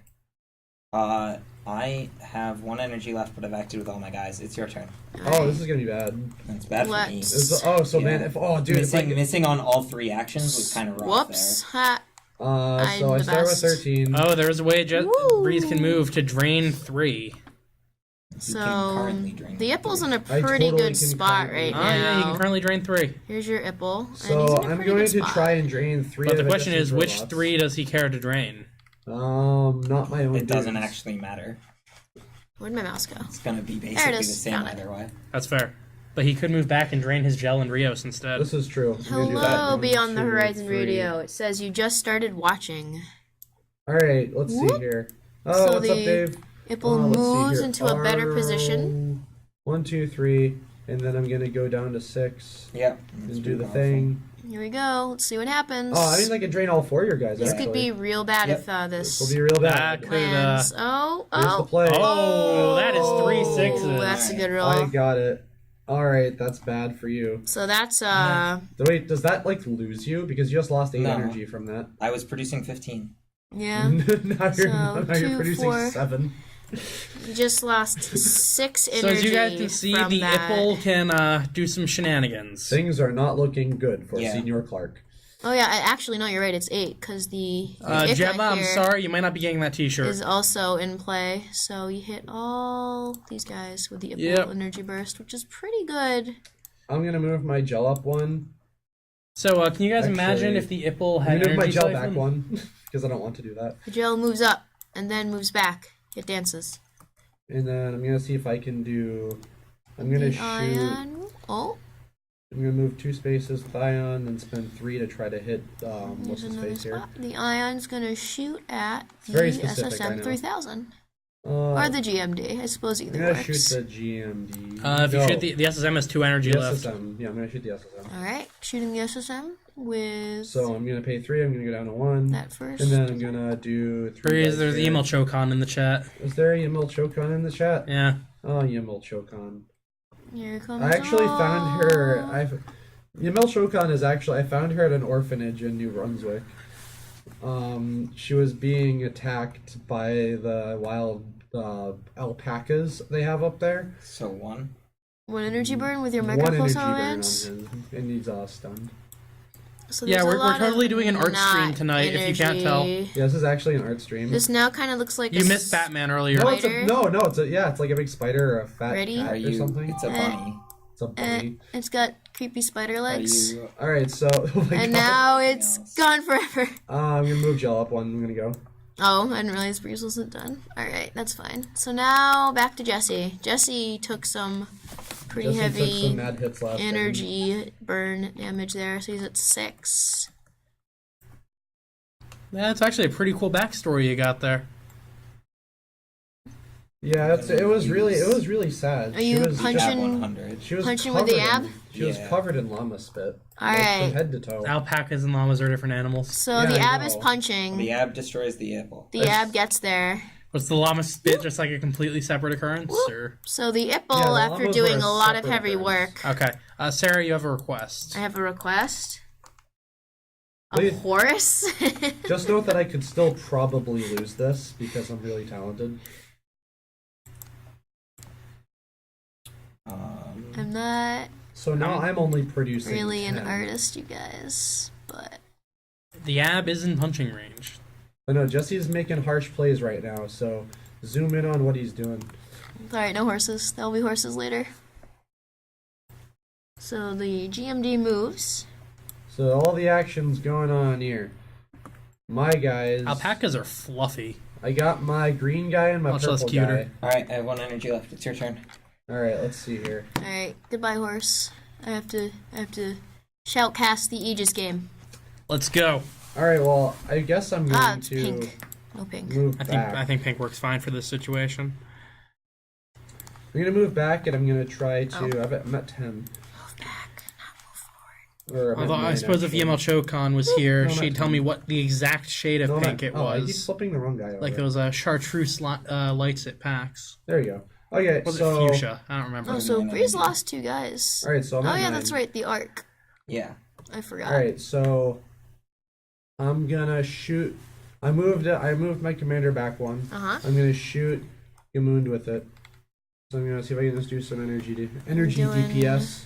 I have 1 energy left, but I've acted with all my guys. It's your turn. Oh, this is gonna be bad. It's bad for me. Man, if dude, it's like Missing on all 3 actions was kind of rough. Whoops. Ha. so I the start with best. 13. Oh, there's a way Woo. Breeze can move to drain 3. So currently drain the Ipple's in a I pretty totally good can spot currently- right Oh yeah, you now. can currently drain 3. Here's your Ipple. And So he's in a I'm pretty going good to spot. try and drain 3 But of the question is, Aegis's which robots. 3 does he care to drain? Not my own It doesn't dudes. actually matter. Where'd my mouse go? It's gonna be There basically it the is. same Found it. either way. That's fair. But he could move back and drain his gel and Ryos instead. This is true. I'm gonna do that. Hello, 1, Beyond the 2, Horizon 3. Radio. It says you just started watching. Alright, let's see Whoop. here. Oh, So what's up, the Dave? Ipple Let's see moves here. into a better position. 1, 2, 3, and then I'm gonna go down to 6 Yep. and do the thing. Here we go. Let's see what happens. Oh, I mean, I can drain all 4 of your guys. this actually. could be real bad Yep. if This this will be real bad. Could, lands. Here's the Oh. play. Oh, that is 3 Oh, 6s. that's a good I roll. got it. Alright, that's bad for you. So that's Wait, does that like lose you? Because you just lost 8 No. energy from that. I was producing 15. yeah. now So, you're 2, producing 4. 7. You just lost 6 energy. So as you guys can see, from the that. Ipple can do some shenanigans. Things are not looking good for Yeah. Senior Clark. Oh yeah, actually no, you're right. It's 8 because the Ica Gemma, I'm here sorry, you might not be getting that T-shirt. is also in play. So you hit all these guys with the Ipple Yep. energy burst, which is pretty good. I'm gonna move my gel up 1. So can you guys imagine Actually, if the Ipple I'm had gonna move my energy gel siphon? back 1 because I don't want to do that. The gel moves up and then moves back. It dances. And then I'm gonna see if I can do. I'm gonna The shoot. ion. Oh, I'm gonna move 2 spaces with Ion and spend 3 to try to hit what's there's his another face here. spot. The ion's gonna shoot at the very specific, I SSM know. 3000 or I'm the GMD. I suppose either gonna works. shoot the GMD. If you shoot the SSM has 2 energy the left. SSM. Yeah, I'm gonna shoot the SSM. All right, shooting the SSM with So I'm gonna pay 3. I'm gonna go down to 1, that first. and then I'm gonna do 3. Breeze, dice there's the here. email Chocon in the chat. Is there a Yamil Chocon in the chat? Yeah. Oh, Yamil Chocon. Here comes I actually found her. all. Yamil Chocon is actually. I found her at an orphanage in New Brunswick. She was being attacked by the wild alpacas they have up there. So 1. One energy burn with your One Mega energy Pulse burn on Alliance. him, and he's stunned. So Yeah, there's a we're lot totally of doing an art stream not tonight, if you can't tell. energy. Yeah, this is actually an art stream. This now kind of looks like You a missed Batman earlier. no, Spider? it's like a big spider or a fat Ready? cat Are or you? something. It's a bunny. It's a bunny. It's got creepy spider Are legs. you? All right, so oh my And God. now it's else. gone forever. I'm gonna move gel up 1. I'm gonna go. Oh, I didn't realize Breeze wasn't done. Alright, that's fine. So now back to Jesse. Jesse took some pretty Jesse took heavy some mad hits last turn. energy burn damage there, so he's at 6. That's actually a pretty cool backstory you got there. Yeah, it was really sad. Are you was punching- Stab 100. She was punching with the covered ab? She was Yeah. covered in llama spit. Alright. From head to toe. Alpacas and llamas are different animals. So Yeah, the I ab is know. punching. The ab destroys the apple. The ab gets there. Was the llama spit just like a completely separate occurrence? Whoop. Or So the Yeah, Ipple, the after llamas doing were a a lot of separate heavy occurrence. work, okay, Sarah, you have a request. I have a request. A Please. horse? Just note that I could still probably lose this because I'm really talented. I'm not So now I'm only producing really an 10. artist, you guys, but The ab is in punching range. I know Jesse's making harsh plays right now, so zoom in on what he's doing. alright, no horses. There'll be horses later. So the GMD moves. So all the action's going on here. My guys. Alpacas are fluffy. I got my green guy and my Much less purple cuter. guy. Alright, I have 1 energy left. It's your turn. All right, let's see here. Alright, goodbye horse. I have to shoutcast the Aegis game. Let's go. All right, well, I guess I'm going It's to pink. No pink. move I back. think pink works fine for this situation. I'm gonna move back and I'm gonna try to. Oh. I'm at 10. Move back, not move forward. Or I'm at Although I 9, suppose if actually. EML Chocon was here, No, I'm she'd at tell 10. me what the exact shade of No, I'm pink at- it I keep was. flipping the wrong guy over. Like those chartreuse lights at PAX. There you go. Okay, Was so it fuchsia? I don't remember. Oh, so nine Breeze energy. lost 2 guys. all right, so I'm Oh at yeah, 9. that's right, the arc. Yeah. I forgot. All right, so I'm gonna shoot. I moved it. I moved my commander back one. Uh-huh. I'm gonna shoot Gamound with it. So I'm gonna see if I can just do some energy Doing- DPS.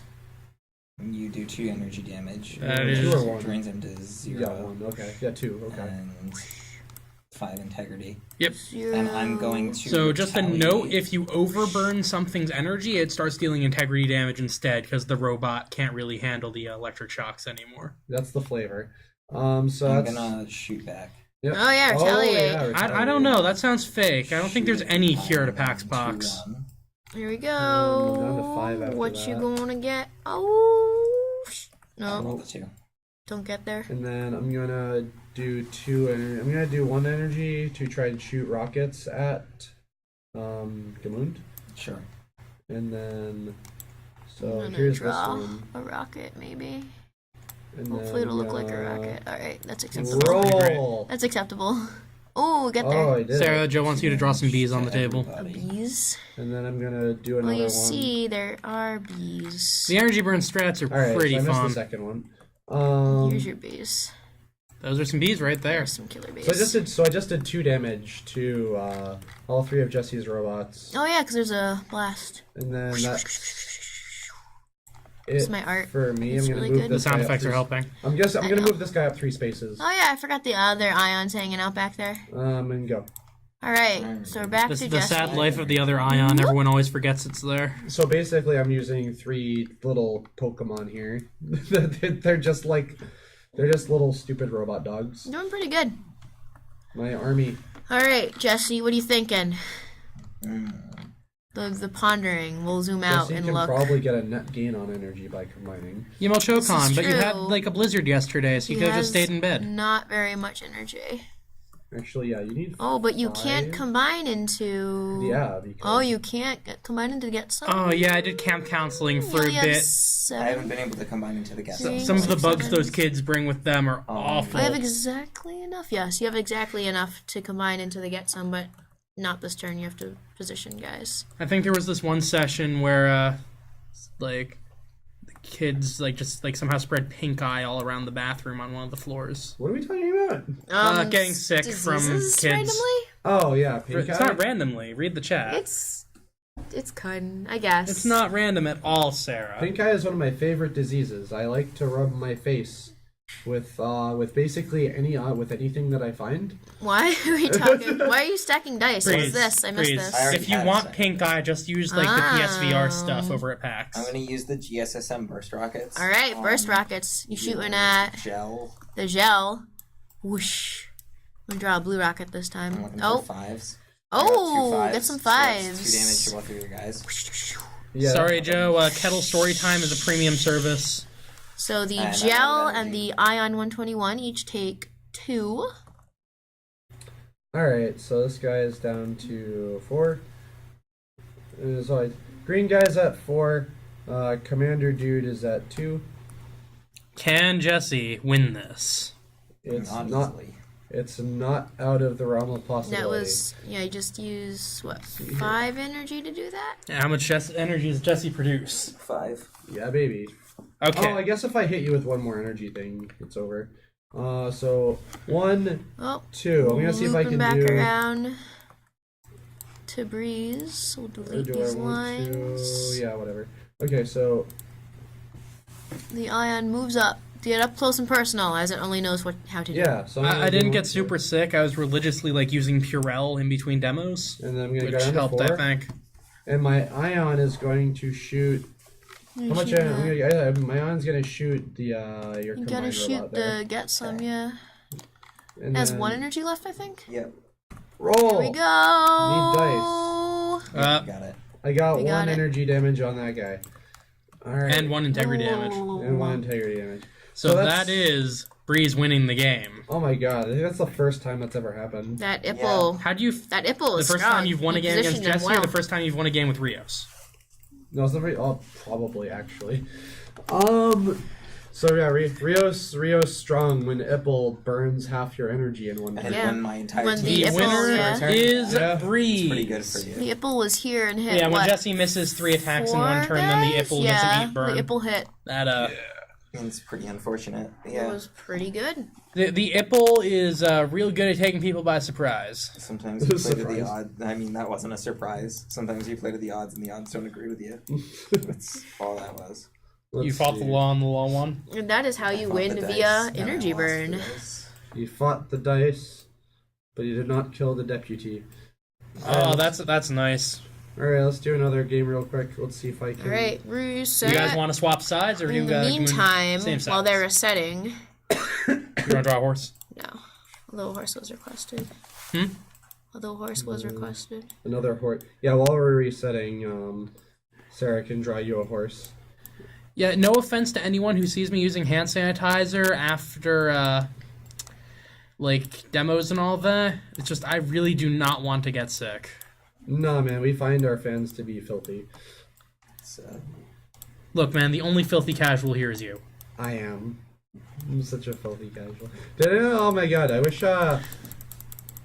You do 2 energy damage. That which is- 2 or 1? drains him to 0. Yeah, 1. Okay. Yeah, 2. Okay. And 5 integrity. Yep. And I'm going to. So just a retaliate. note: if you overburn something's energy, it starts dealing integrity damage instead, because the robot can't really handle the electric shocks anymore. That's the flavor. So I'm that's. gonna shoot back. Yep. Oh, yeah, retaliate. I don't know. That sounds fake. I don't think there's any cure to Pax Two Pox. run. Here we go. down to 5 after What that. you gonna get? Oh, Roll no, the 2. don't get there. And then I'm gonna do 2. I'm gonna do 1 energy to try and shoot rockets at Gamound. Sure. And then I'm so gonna here's this draw one. a rocket, maybe. And Hopefully then it'll look like a rocket. Alright, that's acceptable. Roll. That's acceptable. Oh, get Oh, there. I did. Sarah, Joe wants you to draw some bees on the table. Everybody. Bees. And then I'm gonna do Well, another you one. see, there are bees. The energy burn strats are All right, pretty so I missed fun. the second one. Here's your bees. Those are some bees right there. There's some killer bees. So I just did 2 damage to all 3 of Jesse's robots, Oh yeah, because there's a blast. and then that. It's It my art. for me. It's I'm gonna really move good. The this sound guy up effects are 3 helping. I'm I gonna know. move this guy up 3 spaces. Oh yeah, I forgot the other ions hanging out back there. And go. Alright, so we're back This to is the Jesse. sad life of the other ion. Everyone always forgets it's there. So basically, I'm using 3 little Pokemon here. they're just little stupid robot dogs. Doing pretty good. My army. Alright, Jesse, what are you thinking? The pondering. We'll zoom out Jesse and can look. probably get a net gain on energy by combining. Yemo Chocon, is but you had true. like a blizzard yesterday, so you He could have just has stayed in bed. Not very much energy. Actually, yeah, you need. Oh, but you can't 5? combine into. Yeah. Because Oh, you can't combine into get some. Oh yeah, I did camp counseling for You a only have bit. I 7. haven't been able to combine into the gas. Three. Some of the bugs 7. those kids bring with them are awful. I have exactly enough. Yes, you have exactly enough to combine into the get some, but not this turn. You have to position, guys. I think there was this one session where, like, the kids just somehow spread pink eye all around the bathroom on one of the floors. what are we talking about? Getting sick from diseases kids. randomly. Oh yeah, pink It's eye? not randomly. Read the chat. It's kind, I guess. It's not random at all, Sarah. Pink eye is one of my favorite diseases. I like to rub my face with basically with anything that I find. Why are we talking? Why are you stacking dice? What's Breeze, this? I missed Breeze. this. I already If you had a want second. pink eye, just use the PSVR stuff over at PAX. I'm gonna use the GSSM burst rockets. All right, burst on rockets. You the shooting at gel. the gel? Whoosh. I'm gonna draw a blue rocket this I'm time. looking Oh, for 5s. I got 2 oh, 5s, get some so that's 2 damage to fives. both of your guys. Yeah. Sorry, Joe. Kettle Storytime is a premium service. So the And I gel have and energy. the ion 121 each take 2. All right, so this guy is down to 4. So green guy's at 4. Commander dude is at 2. Can Jesse win this? It's Not not. easily. It's not out of the realm of possibility. That was, yeah, you just use, what, here. 5 energy to do that? How much energy does Jesse produce? 5. Yeah, baby. Okay. Oh, I guess if I hit you with one more energy thing, it's over. So 1, Oh, 2. I'm gonna see if I looping can back do. around to Breeze. We'll Or delete do these I want lines. to? Yeah, whatever. Okay, so The ion moves up. Get up close and personal, as it only knows how to do. yeah, so I'm gonna I do didn't 1, get 2, super sick. I was religiously using Purell in between demos, and then I'm gonna which go down to helped, 4. I think. And my ion is going to shoot. How much? My ion's gonna shoot the your You combined gotta shoot robot there. the get some, yeah. And It has then 1 energy left, I think. Yep. Roll. Here we go. dice. Got it. I got We got 1 it. energy damage on that guy. All right. And 1 integrity damage. And 1 integrity damage. So that's- that is Breeze winning the game. Oh my god! I think that's the first time that's ever happened. That Ipple. How do you... That Ipple The is first strong. time you've won a You game against positioned him Jesse, or well. the first time you've won a game with Ryos? No, it's never. Oh, probably actually. So yeah, Ryos strong when Ipple burns half your energy in one And turn. Yeah. when my entire When team the The Ipple, winner yeah. is Yeah. Breeze. pretty good for you. The Ipple was here and hit Yeah, when what? Jesse misses 3 attacks in one 4 turn, then the guys? Ipple yeah, doesn't eat burn. the Ipple hit. That It's pretty unfortunate. It Yeah. was pretty good. The Ipple is real good at taking people by surprise. Sometimes you play to the Surprise. odds. I mean, that wasn't a surprise. Sometimes you play to the odds, and the odds don't agree with you. That's all that was. You fought the law and the law won. And that is how you Fought win the dice, via and I energy lost the burn. dice. You fought the dice, but you did not kill the deputy. Oh, that's nice. All right, let's do another game real quick. Let's see if I can. All right, reset. You guys want to swap sides, or do you In the guys meantime, same while sides? they're resetting, You want to draw a horse? no, a little horse was requested. Hmm? A little horse was requested. Another horse. Yeah, while we're resetting, Sarah can draw you a horse. Yeah, no offense to anyone who sees me using hand sanitizer after, like, demos and all that. It's just, I really do not want to get sick. Nah, man, we find our fans to be filthy. So, Look, man, the only filthy casual here is you. I am. I'm such a filthy casual. Oh my god, I wish,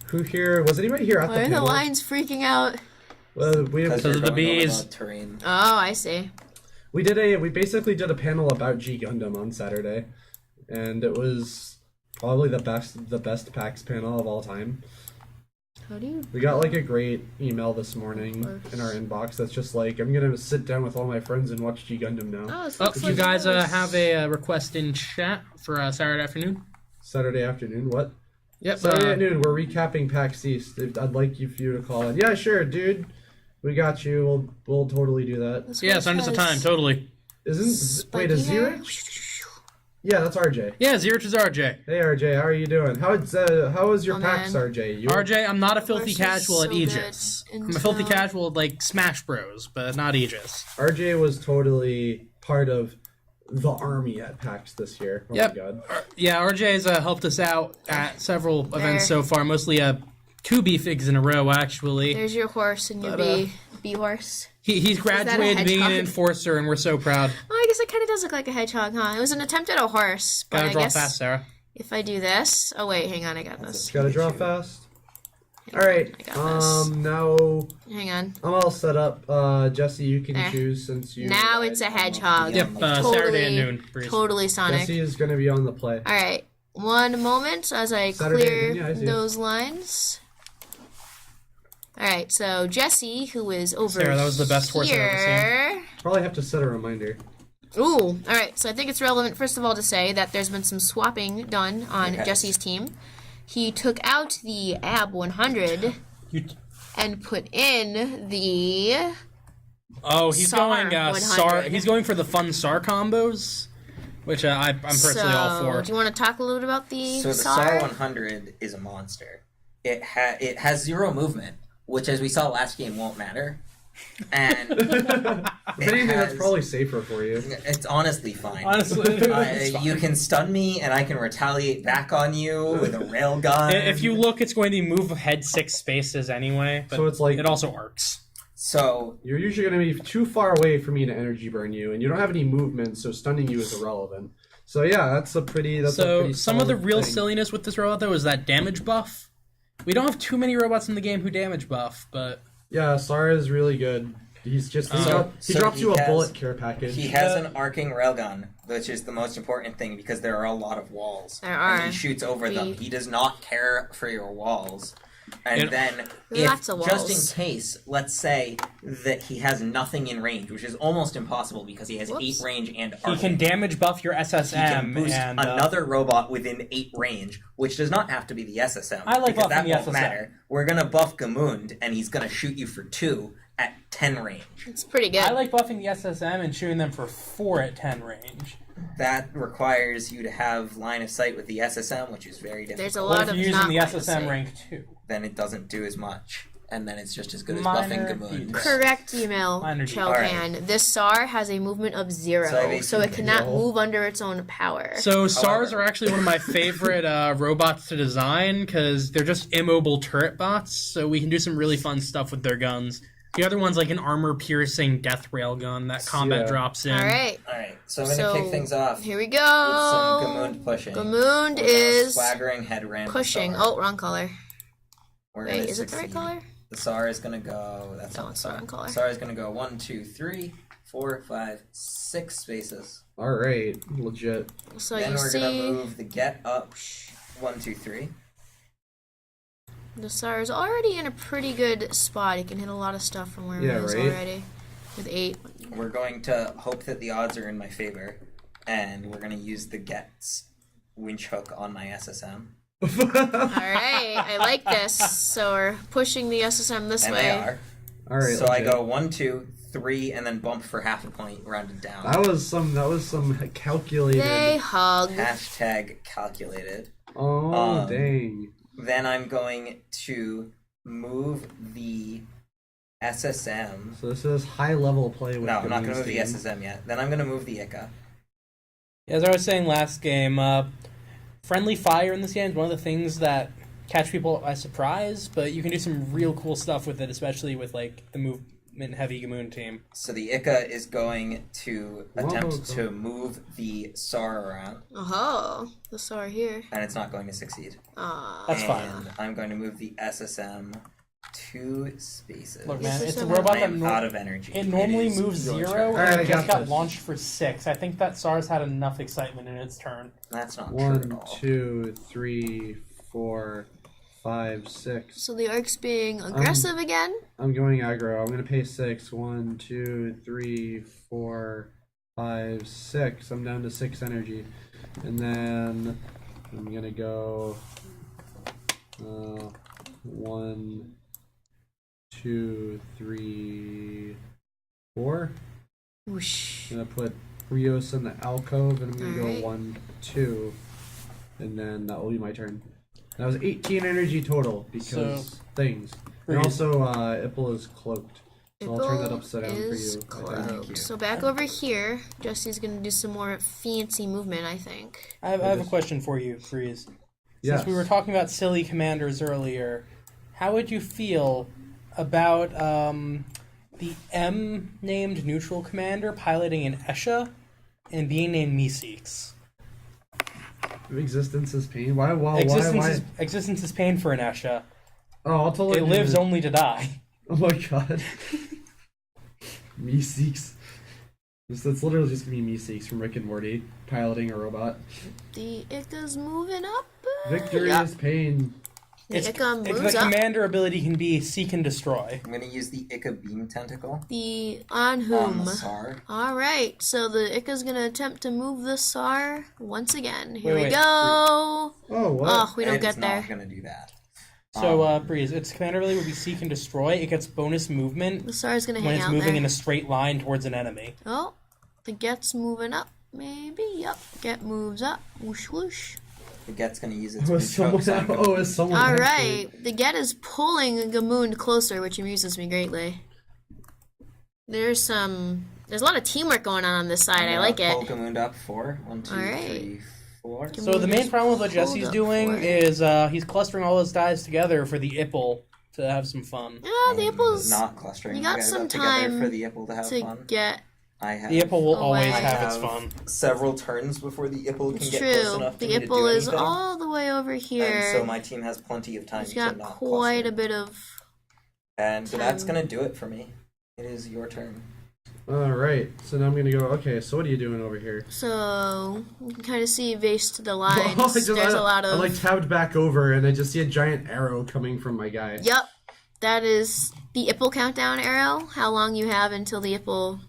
who here, was anybody here at Why the are the panel? lines freaking out? Well, we because Because you're of the going over bees. the terrain. Oh, I see. we basically did a panel about G Gundam on Saturday, and it was probably the best PAX panel of all time. How do you? We got like a great email this morning Of in our inbox that's just like, I'm gonna sit down with all my friends and watch G Gundam now. Oh, it Oh, looks you like guys yours. have a request in chat for Saturday afternoon? Saturday afternoon, what? Yep. Saturday at noon, we're recapping PAX East. I'd like you to call in. Yeah, sure, dude. We got you. We'll totally do that. This Yeah, horse send us a has time, totally. Wait, is spiky hair. Zero? Yeah, that's RJ. Yeah, Zero to RJ. Hey RJ, how are you doing? How was your Oh, PAX, man. RJ? You RJ, I'm not a filthy Horse is casual at so Aegis. good in I'm a filthy town. casual at, like, Smash Bros, but not Aegis. RJ was totally part of the army at PAX this year. Oh Yep. my god. Yeah, RJ's helped us out at several events There. so far, mostly 2 B-figs in a row, actually. There's your horse and your But, bee horse. He's graduated being an hedgehog? enforcer, and we're so proud. Oh, I guess it kind of does look like a hedgehog, huh? It was an attempt at a horse, but Gotta I draw guess fast, Sarah. if I do this, oh wait, hang on, I got this. Gotta draw fast. Alright, I got this. now Hang on. I'm all set up. Jesse, you can There. choose since you. Now it's a hedgehog. Yep, Saturday at noon. Breeze. Totally Sonic. Jesse is gonna be on the play. All right, one moment as I Saturday, clear yeah, I see it. those lines. All right, so Jesse, who is over Sarah, that was the best horse I've ever here. Probably have to set a reminder. Ooh, all right. So I think it's relevant, first of all, to say that there's been some swapping done on Okay. Jesse's team. He took out the AB 100 You- and put in the. Oh, he's SAR going SAR. 100. He's going for the fun SAR combos, which I'm personally all for. Do you want to talk a little bit about the So the SAR? SAR 100 is a monster. It has 0 movement, which, as we saw last game, won't matter. And If anything, that's probably safer for you. it's honestly fine. Honestly, it's fine. You can stun me, and I can retaliate back on you with a railgun. If you look, it's going to move ahead 6 spaces anyway, but So it's like- it also arcs. So You're usually going to be too far away for me to energy burn you, and you don't have any movement, so stunning you is irrelevant. So yeah, that's a pretty. Some of the solid real thing. silliness with this robot, though, is that damage buff. We don't have too many robots in the game who damage buff, but Yeah, Sara is really good. He So drops you a has- bullet care package. he has an arcing railgun, which is the most important thing because there are a lot of walls. There are. And he shoots over them. The- He does not care for your walls. And And- then, Lots of just walls. in case, let's say that he has nothing in range, which is almost impossible because he has Whoops. 8 range and he arcing. can damage buff your He can SSM boost and another robot within 8 range, which does not have to be the SSM. I like because buffing that the won't SSM. matter. We're gonna buff Gamound, and he's gonna shoot you for 2 at 10 range. It's pretty good. I like buffing the SSM and shooting them for 4 at 10 range. That requires you to have line of sight with the SSM, which is very difficult. There's a What lot if of you're using not the line of SSM sight. rank 2? Then it doesn't do as much, and then it's just as good as Minor buffing Gamound. details. Correct email, Minor Chelcan. This SAR has a movement of 0, So I have so it 18 cannot control. move under its own power. So SARs However- are actually one of my favorite robots to design because they're just immobile turret bots, so we can do some really fun stuff with their guns. The other one's like an armor-piercing death rail gun that combat Yeah. drops in. All right, Alright, so I'm gonna kick things off here we with go. some Gamound pushing. Gamound We're gonna is swaggering head random pushing. SAR. Oh, wrong color. We're Wait, gonna is it the right succeed. color? The SAR is gonna go. That's No, not it's the the wrong color. SAR is gonna go 1, 2, 3, 4, 5, 6 spaces. All right, legit. So Then you we're gonna see, move the get up 1, 2, 3. The SAR is already in a pretty good spot. He can hit a lot of stuff from where he is right? already. With 8. We're going to hope that the odds are in my favor, and we're going to use the Gets winch hook on my SSM. Alright, I like this. So we're pushing the SSM this And way. they are. All right. So I okay. go 1, 2, 3, and then bump for half a point, rounded down. That was some calculated. They hug. Hashtag calculated. Oh dang. Then I'm going to move the SSM. So this is high level play with No, I'm not going to move the Gamound's team. SSM yet. Then I'm going to move the ICA. As I was saying last game, friendly fire in this game is one of the things that catch people by surprise, but you can do some real cool stuff with it, especially with like the movement heavy Gamound team. So the ICA is going to attempt Whoa. to move the SAR around, Oh, the SAR here. and it's not going to succeed. That's and fine. I'm going to move the SSM 2 spaces. Look, man, it's a SSM robot I that am out of energy. it normally is moves your 0 turn. Alright, and I it just got got this. launched for 6. I think that SARS had enough excitement in its turn. That's not true at 1, all. 2, 3, 4, 5, 6. So the Ark's being aggressive again. I'm going aggro. I'm gonna pay 6. 1, 2, 3, 4, 5, 6. I'm down to 6 energy, and then I'm gonna go 1, 2, 3, 4. Whoosh. I'm gonna put Ryos in the alcove, and I'm gonna Alright. go 1, 2, and then that will be my turn. That was 18 energy total because So- things. And Ryos. also, Ipple is cloaked. So I'll turn that Ipple upside down for is you. Thank you. So back over here, Jesse's gonna do some more fancy movement, I think. I have a question for you, Freeze. Yes. Since we were talking about silly commanders earlier, how would you feel about the M-named neutral commander piloting an Esha and being named Meeseeks? Existence is pain. Why? Existence is pain for an Esha. Oh, I'll tell you. It lives only to die. Oh my god. Meeseeks. That's literally just gonna be Meeseeks from Rick and Morty piloting a robot. The Ika's moving up. Victory Yep. is pain. The Ika If moves the up. commander ability can be seek and destroy. I'm going to use the ICA beam tentacle The on on whom? the SAR. Alright, so the Ika's gonna attempt to move the SAR once again. Here Wait, we go. Oh, what? Oh, we don't It get is not there. going to do that. So, Breeze, its commander ability would be seek and destroy. It gets bonus movement The SAR's gonna when hang it's out moving there. in a straight line towards an enemy. Oh, the Get's moving up. Maybe. Yep. Get moves up. Whoosh whoosh. The Get's going to use its Oh, winch is someone? hook, so I'm gonna- Oh, is someone? All actually- right, the Get is pulling Gamound closer, which amuses me greatly. There's a lot of teamwork going on this side. I like it. Pull Gamound up 4. 1, 2, Alright. 3, 4. Can So the we main just problem with what hold Jesse's up doing for it? is he's clustering all those guys together for the Ipple to have some fun. Yeah, the Ipple's not clustering you the got guys some up together time for the Ipple to have to fun. get. I have The Ipple will always Away. have its have fun. several turns before the Ipple can It's get close true. enough The for me to do Ipple is anything. all the way over here. And so my team has plenty of time He's to got not quite cluster. a bit of. And that's time. going to do it for me. It is your turn. All right. So now I'm gonna go. Okay. So what are you doing over here? So you can kind of see Vase to the lines. I just- There's a lot I of. like tabbed back over, and I just see a giant arrow coming from my guy. Yep, that is the Ipple countdown arrow. How long you have until the Ipple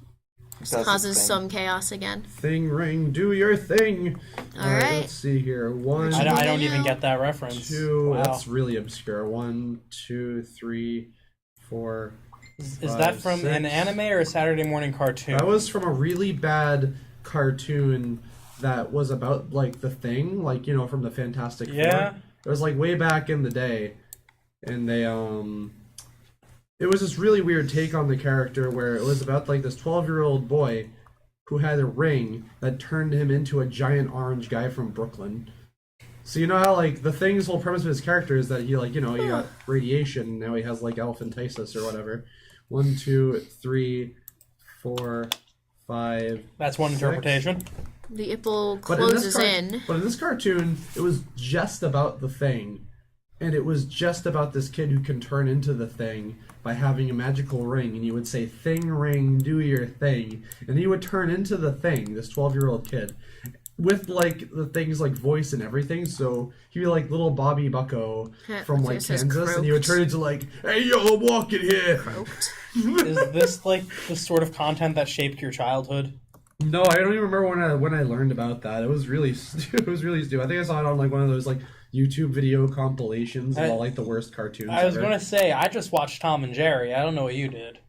Does its causes thing. some chaos again. Thing ring, do your thing. All right. Let's see here. 1, I don't even get that reference. 2. Wow. That's really obscure. 1, 2, 3, 4. Is that from 5, an 6. anime or a Saturday morning cartoon? That was from a really bad cartoon that was about like the Thing, like from the Fantastic Yeah. Four. It was like way back in the day, and they it was this really weird take on the character where it was about like this 12-year-old boy who had a ring that turned him into a giant orange guy from Brooklyn. So you know how like the Thing's whole premise of his character is that he like he got radiation, and now he has like elephantiasis or whatever. 1, 2, 3, 4, 5. That's one 6. interpretation. The Ipple But in closes in. But in this cartoon, it was just about the Thing, and it was just about this kid who can turn into the Thing by having a magical ring, and you would say, "Thing ring, do your thing," and he would turn into the Thing. This 12-year-old kid, with like the things like voice and everything. So he'd be like little Bobby Bucko from like It says Kansas, and he would turn into like, "Hey yo, I'm walking here." Croaked. Is this like the sort of content that shaped your childhood? No, I don't even remember when I learned about that. It was really it was really stupid. I think I saw it on like one of those like YouTube video compilations of all like the worst cartoons. I was ever. gonna say I just watched Tom and Jerry. I don't know what you did.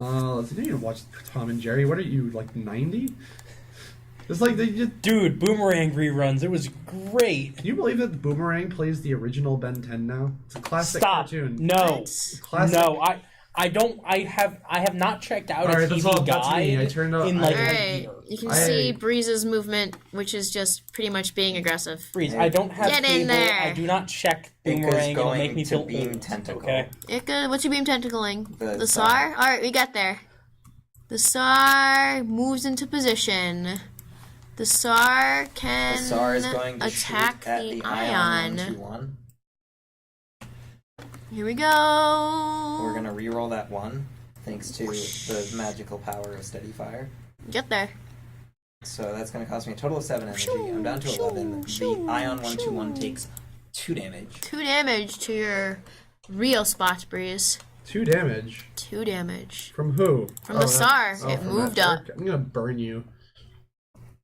I didn't watch Tom and Jerry. What are you, like 90? It's like they just. Dude, Boomerang reruns. It was great. Can you believe that the Boomerang plays the original Ben 10 now? It's a classic Stop. cartoon. No. What? Classic. No, I don't. I have not checked out Alright, a that's TV all- that's me. I guide turned up- in like All a right, year. you can I- see Breeze's movement, which is just pretty much being aggressive. Freeze. I don't have Get in cable. there. I do not check Ika's Boomerang. It'll going make me to feel beam old. tentacle. Okay. Ika, what's your beam tentacling? The The SAR. SAR? Alright, we got there. The SAR moves into position. The SAR can The SAR is going to attack shoot at the the ion. 121. Here we go. We're gonna reroll that 1, thanks to the magical power of steady fire. Get there. So that's gonna cost me a total of 7 energy. I'm down to 11. The ion 121 takes 2 damage. 2 damage to your real spot, Breeze. 2 damage. 2 damage. From who? From the SAR. It from moved that up. dark- I'm gonna burn you.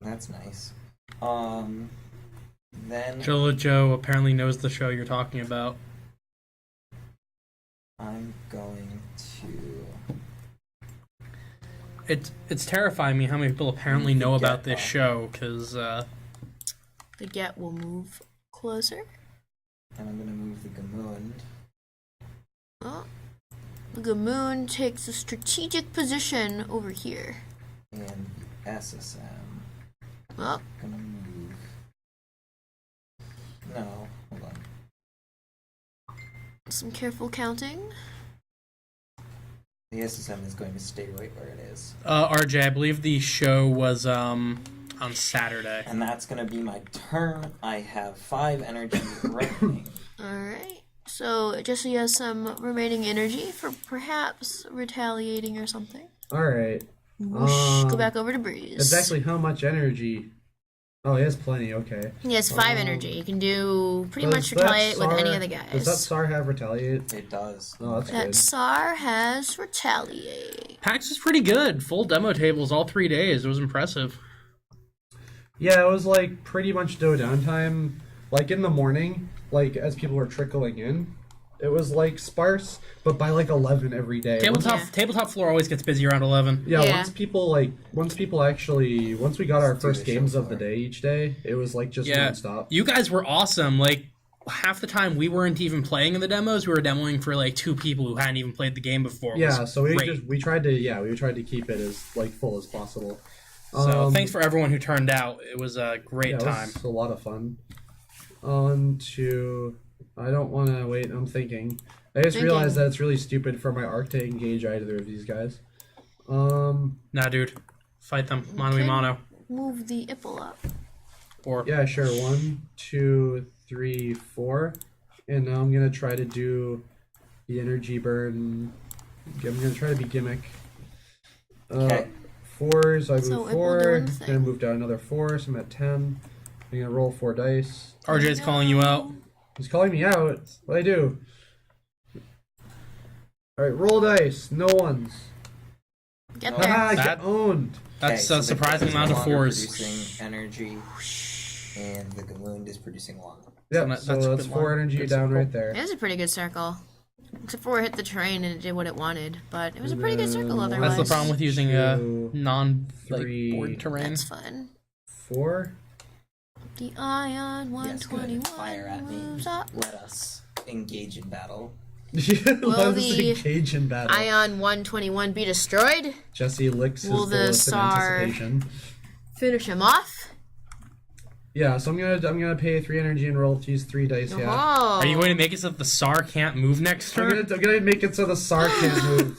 That's nice. Then Jilla Joe apparently knows the show you're talking about. I'm going to. It's terrifying me how many people apparently know about this Get show because The get will move closer. And I'm gonna move the Gamound. Oh. The Gamound takes a strategic position over here. And the SSM. Oh, Gonna move. No, hold on. some careful counting. The SSM is going to stay right where it is. RJ, I believe the show was on Saturday. And that's gonna be my turn. I have 5 energy remaining. Alright. So Jesse has some remaining energy for perhaps retaliating or something. Alright. Whoosh, go back over to Breeze. Exactly how much energy? Oh, he has plenty, okay. He has 5 energy. You can do pretty much Does that retaliate with any SAR of the Does that guys. SAR have retaliate? It does. Oh, that's That good. SAR has retaliate. PAX is pretty good. Full demo tables all 3 days. It was impressive. Yeah, it was like pretty much no downtime. Like in the morning, like as people were trickling in, it was like sparse, but by like 11 every day. Tabletop floor always gets busy around 11. Yeah, Yeah. once we got our Let's do first the games show of the floor. day each day, it was like just Yeah, nonstop. you guys were awesome. Like half the time we weren't even playing in the demos. We were demoing for like 2 people who hadn't even played the game before. It Yeah, was so we great. tried to keep it as like full as possible. So thanks for everyone who turned out. It was a great Yeah, time. it was a lot of fun. On to, I don't want to wait. I'm thinking. I just Thinking. realized that it's really stupid for my arc to engage either of these guys. Nah, dude, fight them mano a Okay. mano. Move the Ipple up. Or Yeah, sure. 1, 2, 3, 4, and now I'm gonna try to do the energy burn. I'm gonna try to be gimmick. Okay. 4, so I move So it will 4. do one thing. Then move down another 4, so I'm at 10. I'm gonna roll 4 dice. RJ's calling you out. He's calling me out. What I do? Alright, roll dice. No ones. Get No. there. Haha, That- get owned. That's Okay, a so the surprising Gamound is amount no of longer 4s. Producing energy, and the Gamound is producing 1. Yep, that's so a that's good 4 one. energy Good down circle. right there. It is a pretty good circle. Except for where it hit the terrain and it did what it wanted. But it was a pretty good circle otherwise. That's the problem with using a 2, non-board 3. terrain. That's fun. 4. The Ion Yes, good. 121 Fire at me. moves up. Let us engage in battle. Let us the engage in battle. Ion 121 be destroyed? Jesse licks his Will the bullets in SAR- anticipation. Finish him off? Yeah, so I'm gonna pay 3 energy and roll to use 3 dice. Yeah, Oh. Are you going to make it so that the SAR can't move next I'm turn? gonna make it so the SAR can't move.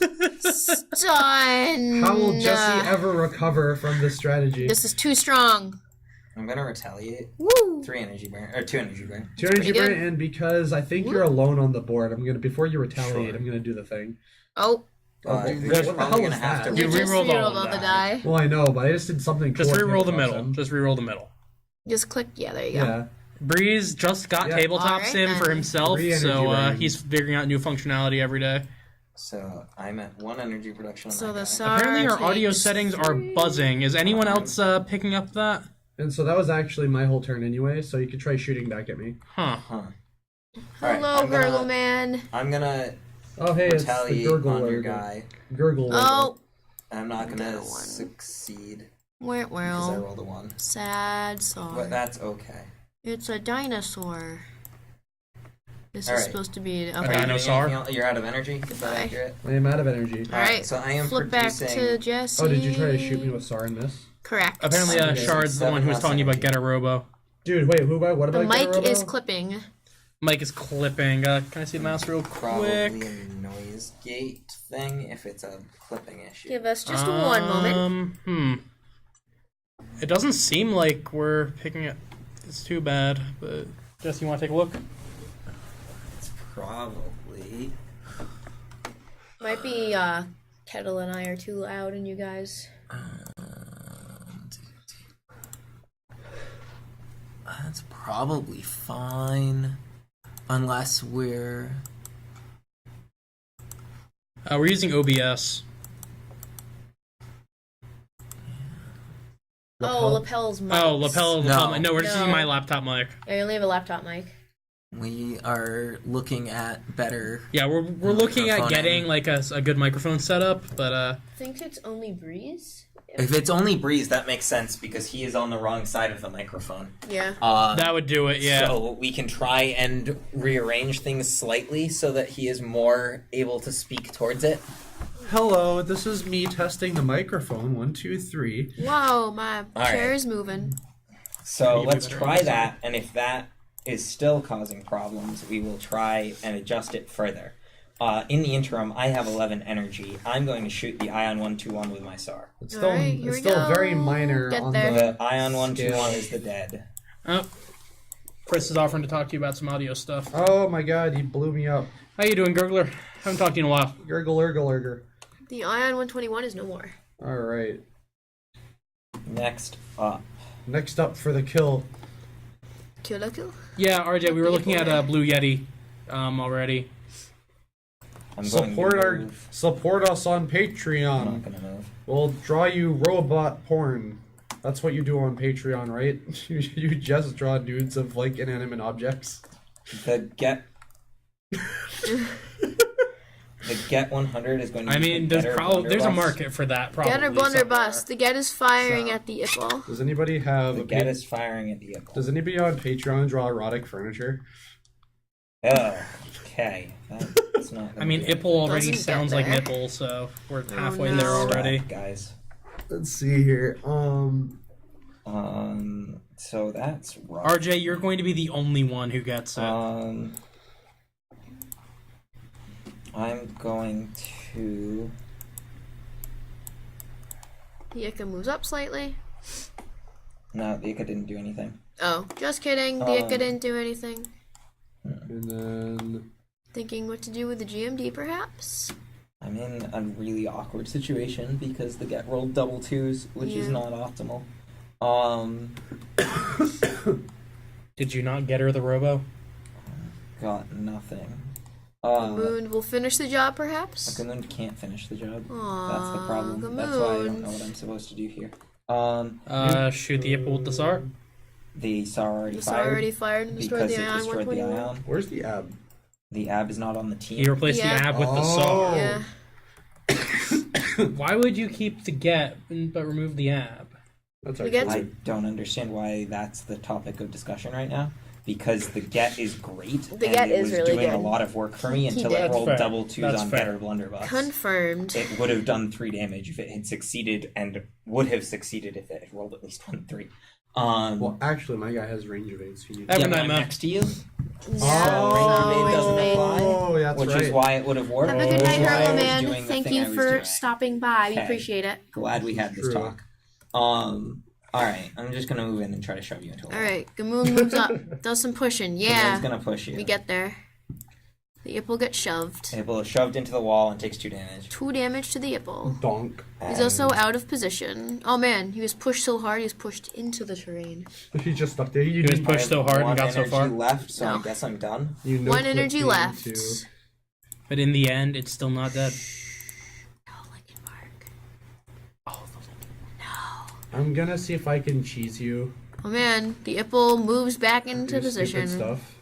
Done. How will Jesse ever recover from this strategy? This is too strong. I'm gonna retaliate. Woo. 3 energy burn, or 2 energy burn. 2 energy pretty burn, good. and because I think you're alone on the board, I'm gonna before you retaliate, Sure. I'm gonna do the thing. Oh. Okay, You're what the probably hell gonna is have that? to You You just rerolled all rerolled of all the that. die. Well, I know, but I just did something. Just cool. re-roll the Awesome. middle. Just re-roll the middle. Just click. Yeah, there you go. Yeah. Breeze just got Yeah. tabletop Alright, sim for then. himself, Free energy so rain. he's figuring out new functionality every day. So I'm at 1 energy production on So that the guy. SAR Apparently our audio takes settings are 3. buzzing. Is anyone else picking up that? And so that was actually my whole turn anyway, so you could try shooting back at me. Huh. Huh. Alright, Hello, I'm gonna- Gurgle Man. I'm gonna Oh, hey, it's the retaliate gurgle on your lurgle. guy. Gurgle lurgle. Oh, I'm not gonna Another one. succeed where? because I Well, rolled a 1. sad song. But that's okay. It's a dinosaur. This Alright. is supposed to be A Are you okay. doing dinosaur? anything else? You're out of energy? Is that Goodbye. accurate? I am out of energy. All right. So I am Flip back producing... to Jesse. Oh, did you try to shoot me with SAR and miss? Correct. Apparently Okay. Shard's the one who was telling you about Get a Robo. Dude, wait, what the about mic Getarobo? is clipping. Mike is clipping. Can I see the mouse real Probably quick? a noise gate thing if it's a clipping issue. Give us just one moment. It doesn't seem like we're picking it. It's too bad, but Jesse, you want to take a look? It's probably... Might be Kettle and I are too loud, and you guys. That's probably fine. Unless we're... We're using OBS. Oh, lapel's mic. Oh, lapel. No. No, we're just No. using my laptop mic. Yeah, you only have a laptop mic. We are looking at better... Yeah, we're looking at Microphoning. getting like a good microphone setup, but I think it's only Breeze. If it's only Breeze, that makes sense because he is on the wrong side of the microphone. Yeah. that would do it. Yeah. So we can try and rearrange things slightly so that he is more able to speak towards it. Hello, this is me testing the microphone. 1, 2, 3. Whoa, my right. chair is moving. So Maybe let's better try on this that, and if that is still causing problems, we will try and adjust it further. In the interim, I have 11 energy. I'm going to shoot the Ion 121 with my SAR. It's still, Alright, here it's we still go. very minor Get on there. The Ion 121 Scale. is the dead. Oh, Chris is offering to talk to you about some audio stuff. Oh my god, he blew me up. How you doing, Gurgler? Haven't talked to you in a while. Gurgle, lurgle, lurgle. The Ion 121 is no more. Alright. Next up. Next up for the kill. Kill. Yeah, RJ, we were looking at Blue Yeti already. I'm going to move. Support us on I'm Patreon. not going to move. We'll draw you robot porn. That's what you do on Patreon, right? You just draw nudes of like inanimate objects. The Get 100 is going to I use mean, the there's Getter probably there's a Blunderbuss. market for that. Probably Get a somewhere. blunderbuss. The Get is firing So- at the Ipple. Does anybody have The a Get pa- is firing at the vehicle. Does anybody on Patreon draw erotic furniture? Oh, okay. That's not. I mean, Ipple already Doesn't get sounds like there. nipple, so we're halfway no. there already. guys. Let's see here. So that's rough. RJ, you're going to be the only one who gets it. I'm going to. The Ica moves up slightly. No, the Ica didn't do anything. Oh, just kidding. The Ica Um, didn't do anything. And then Thinking what to do with the GMD, perhaps? I'm in a really awkward situation because the Get rolled double twos, which is Yeah. not optimal. Did you not get her the robo? Got nothing. Moon will finish the job, perhaps? Gamound can't finish the job. Aww, That's the problem. That's why I don't know Gamound. what I'm supposed to do here. Shoot the Ipple with the SAR. The SAR already The fired. SAR already fired and destroyed because the it Ion destroyed the 121. Ion. where's the ab? The AB is not on the team. You replaced Yeah. the ab with the Oh. SAR. Yeah. Why would you keep the get but remove the ab? That's We our get I don't understand why that's the topic of discussion right now. Because the Get is great. The and Get it is was really doing a good. lot of work for me until did. it rolled That's fair. double twos That's on fair. Getter Blunderbuss. Confirmed. It would have done 3 damage if it had succeeded, and would have succeeded if it had rolled at least 1-3. Well, actually, my guy has range of 8, so you need Have a but night, I'm man. next to you, Yeah, so Oh, range of 8 doesn't it's apply, Oh, that's which right. is why it would have worked. Have a good which night, is why I Herlo was Man. doing the Thank thing you I was for doing. stopping by. We Okay. appreciate it. Glad we had this True. talk. Alright, I'm just gonna move in and try to shove you into a wall. Alright, Gamoon moves up. Does some pushing. Gamoon's Yeah. gonna push you. We get there. The Ipple gets shoved. Ipple is shoved into the wall and takes 2 damage. 2 damage to the Ipple. Donk. He's also out of position. Oh man, he was pushed so hard, he was pushed into the terrain. He's just stuck there. He was pushed so hard and got so far. Left, so No. I guess I'm done. You know 1 energy left. But in the end, it's still not dead. No, Linkin Park. Oh, No. I'm gonna see if I can cheese you. Oh man, the Ipple moves back into Your position. stupid stuff.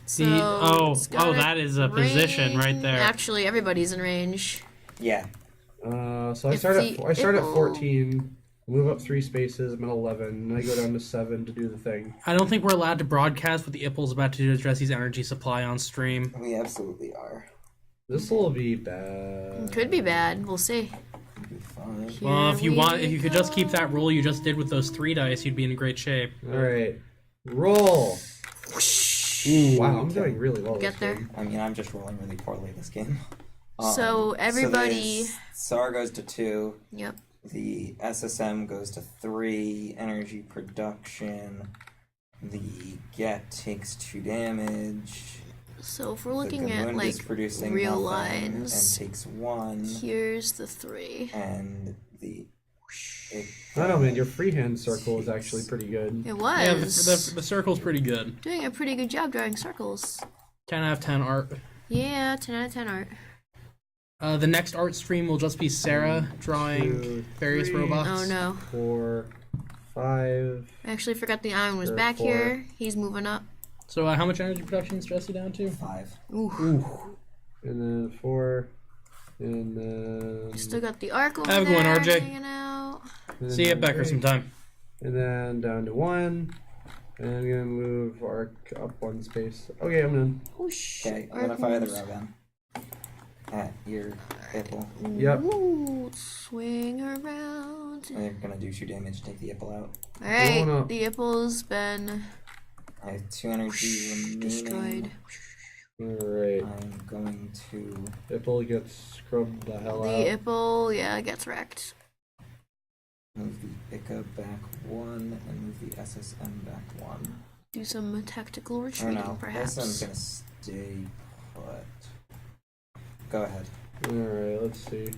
So it's got that is a position right there. Actually, everybody's in range. Yeah. So I If start the at 14, Ipple- move up 3 spaces. I'm at 11, and I go down to 7 to do the thing. I don't think we're allowed to broadcast what the Ipple's about to do to address his energy supply on stream. We absolutely are. This will be bad. Could be bad. We'll see. It'll be fine. Well, if Here you could just keep that roll you just did with those 3 dice, you'd be in great shape. All right, roll. Ooh, wow, I'm doing really well. Get this there. game. I mean, I'm just rolling really poorly this game. So everybody. SAR goes to 2. Yep. The SSM goes to 3. Energy production. The get takes 2 damage. So if we're The looking at Gamound like is producing real nothing lines, and takes 1. here's the 3. And the I don't know, man. Your freehand circle is actually pretty good. It Yeah, was the circle's pretty good. doing a pretty good job drawing circles. 10 out of 10 art. Yeah, 10 out of 10 art. The next art stream will just be Sarah drawing 2, various 3, robots. Oh no. 4, 5. I actually forgot the iron was Or back 4. here. He's moving up. So how much energy production is Jesse down to? 5. Ooh. And then 4. And then. Still got the arc over Have a good there one, RJ. hanging out. and See you then at Becker 3, sometime. And then down to 1. And I'm gonna move arc up 1 space. Okay, I'm done. Whoosh. Okay, I'm gonna Arc fire the moves. railgun at your Ipple. Yep. Ooh, swing around. They're gonna do 2 damage, take the Ipple out. Going Alright, up. the Ipple's been I have 2 energy remaining. destroyed. Alright. I'm going to Ipple gets scrubbed the hell The out. Ipple, yeah, gets wrecked. move the Ica back 1 and move the SSM back 1. Do some tactical Or retreating, no, perhaps. this one's gonna stay put. Go ahead. Alright, let's see.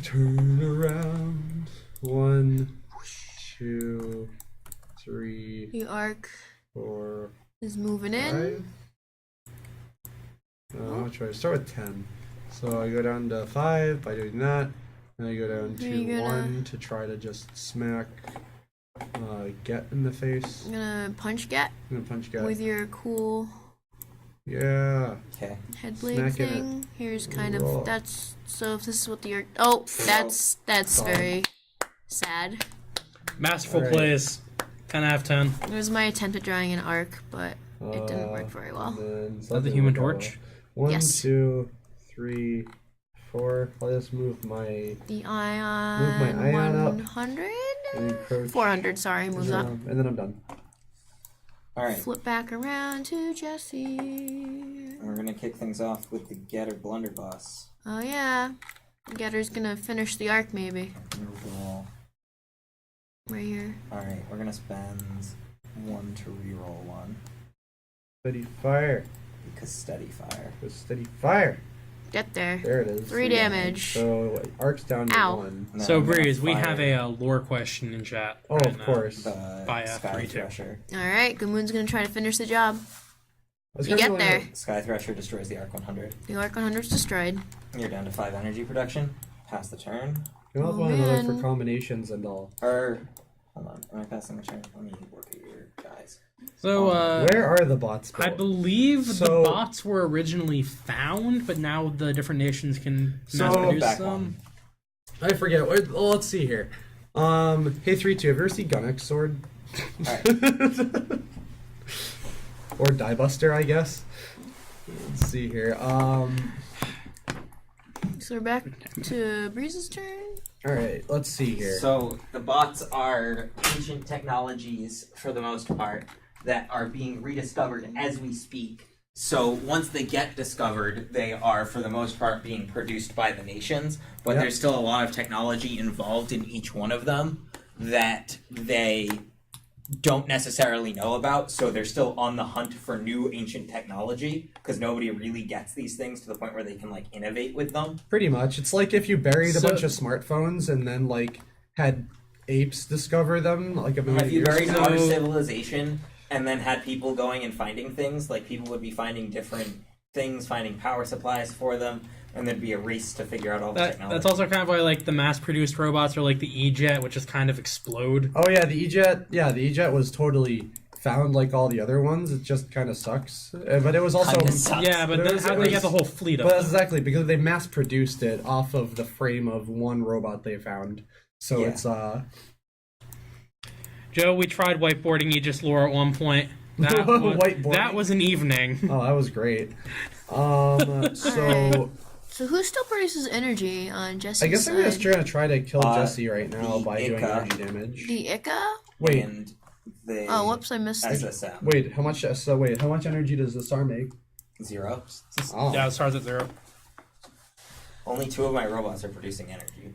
Turn around. 1, 2, 3, The arc 4, is moving in. 5. I'll try to start with 10. So I go down to 5 by doing that. And I go down Are you to gonna- 1 to try to just smack Get in the face. I'm gonna punch Get I'm gonna punch Get. with your cool Okay. Yeah. head Smack blade it. thing. Here's kind Roll. of that's so if this is what the arc. Oh, that's Solid. very sad. Masterful Alright. plays. 10 out of 10. It was my attempt at drawing an arc, but it didn't work very well. And then Is that the Human something will go. Torch? 1, Yes. 2, 3, 4. I'll just move my The Move my ion ion up. 100? and encroach. 400, sorry, moves up. And then I'm done. Alright. Flip back around to Jesse. We're gonna kick things off with the Getter Blunderbuss. Oh yeah. Getter's gonna finish the arc maybe. Reroll. Right here. Alright, we're gonna spend 1 to reroll 1. Steady fire. Because steady fire. With steady fire. Get there. There it is. 3 damage. So arc's down to Ow. 1. No, So, I'm gonna Breeze, we fire have a lore question in chat. Oh, right of now. course. the By, Sky 3-2. Thresher. Alright, Gamound's gonna try to finish the job. Let's You go get going there. out. Sky Thresher destroys the Arc 100. The arc 100 is destroyed. You're down to 5 energy production. Pass the turn. You also Oh, want to look for man. combinations and all. Or, hold on. Am I passing the turn? Let me look at your guys. So, Where are the bots? I built? believe So- the bots were originally found, but now the different nations can So- mass produce Back them. one. I forget. Well, let's see here. Hey, 3-2. Have you ever seen Gunnock's sword? Alright. Or Diebuster, I guess. Let's see here. So we're back to Breeze's turn. All right. Let's see here. So, the bots are ancient technologies, for the most part, that are being rediscovered as we speak. So, once they get discovered, they are, for the most part, being produced by the nations. But Yep. there's still a lot of technology involved in each one of them that they don't necessarily know about, so they're still on the hunt for new ancient technology, because nobody really gets these things to the point where they can, like, innovate with them. Pretty much. It's like if you buried a So- bunch of smartphones and then, like, had apes discover them, like a million Have you years buried ago. our civilization and then had people going and finding things? Like, people would be finding different things, finding power supplies for them, and there'd be a race to figure out all the technology. That's also kind of why like the mass-produced robots are like the E-Jet, which just kind of explode. Oh yeah, the E-Jet. Yeah, the E-Jet was totally found like all the other ones. It just kind of sucks. But it was also. Kinda sucks. Yeah, but But it then was- how it did they get was- the whole fleet of But them? exactly because they mass-produced it off of the frame of one robot they found. So Yeah. it's Joe, we tried whiteboarding Aegis lore at one point. That was, Whiteboarding? that was an evening. Oh, that was great. So So who still produces energy on Jesse's I guess I'm just side? trying to kill Jesse right now the by doing Ica. energy damage. The Ica? Wait, And the Oh, whoops, I missed it. SSM. wait, how much? How much energy does the SAR make? 0. Oh. Yeah, it starts at 0. Only 2 of my robots are producing energy.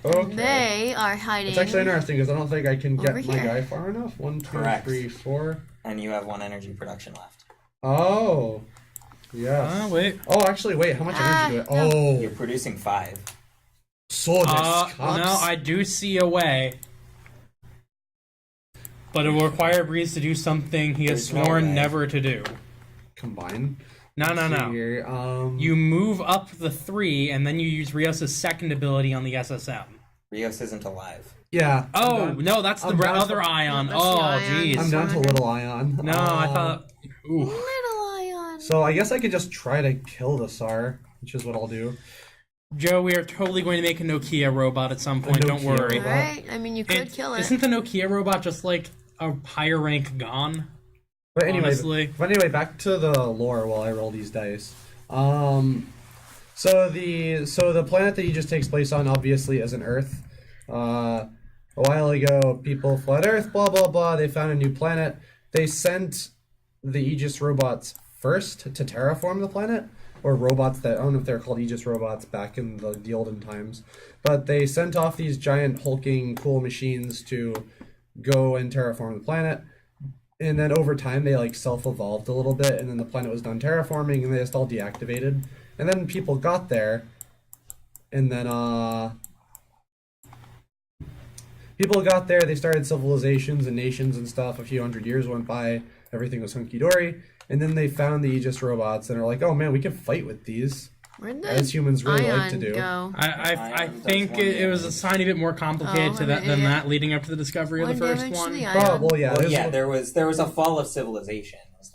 Okay. They are hiding. It's actually interesting because I don't think I can get Over my here. guy far enough. 1, 2, Correct. 3, 4. And you have 1 energy production left. Oh, yes. Wait. Oh, actually, wait. How much energy do I? no. Oh, You're producing 5. so No, disgusting. I do see a way. But it will require Breeze to do something he has There's no sworn way. never to do. Combine. No. Here, You move up the 3, and then you use Ryos' second ability on the SSM. Rios isn't alive. Yeah. Oh, I'm down, no, that's the I'm down other to- ion. That's the Oh, ion. jeez. I'm down to Little Ion. No, I thought... Ooh. Little Ion. So I guess I could just try to kill the SAR, which is what I'll do. Joe, we are totally going to make a Nokia robot at some point, don't Nokia worry. robot. Alright, I mean, you could It- kill it. Isn't the Nokia robot just like a higher rank Gon? But anyway, Honestly. back to the lore while I roll these dice. So the planet that Aegis takes place on obviously is an Earth. A while ago, people fled Earth. Blah blah blah. They found a new planet. They sent the Aegis robots first to terraform the planet, or robots that I don't know if they're called Aegis robots back in the olden times, but they sent off these giant hulking cool machines to go and terraform the planet. And then over time they like self-evolved a little bit, and then the planet was done terraforming, and they just all deactivated. And then people got there, and then people got there. They started civilizations and nations and stuff. A few hundred years went by. Everything was hunky dory, and then they found the Aegis robots, and are like, "Oh man, we can fight with these." Where'd the As humans really Ion like to do. go? I Ion does think 1 it was a damage. tiny bit more complicated Oh, to that than yeah. that leading up to the discovery of One the first damage to one. the Oh Ion. well, yeah, Well, there's yeah, one- there was a fall of civilization. Was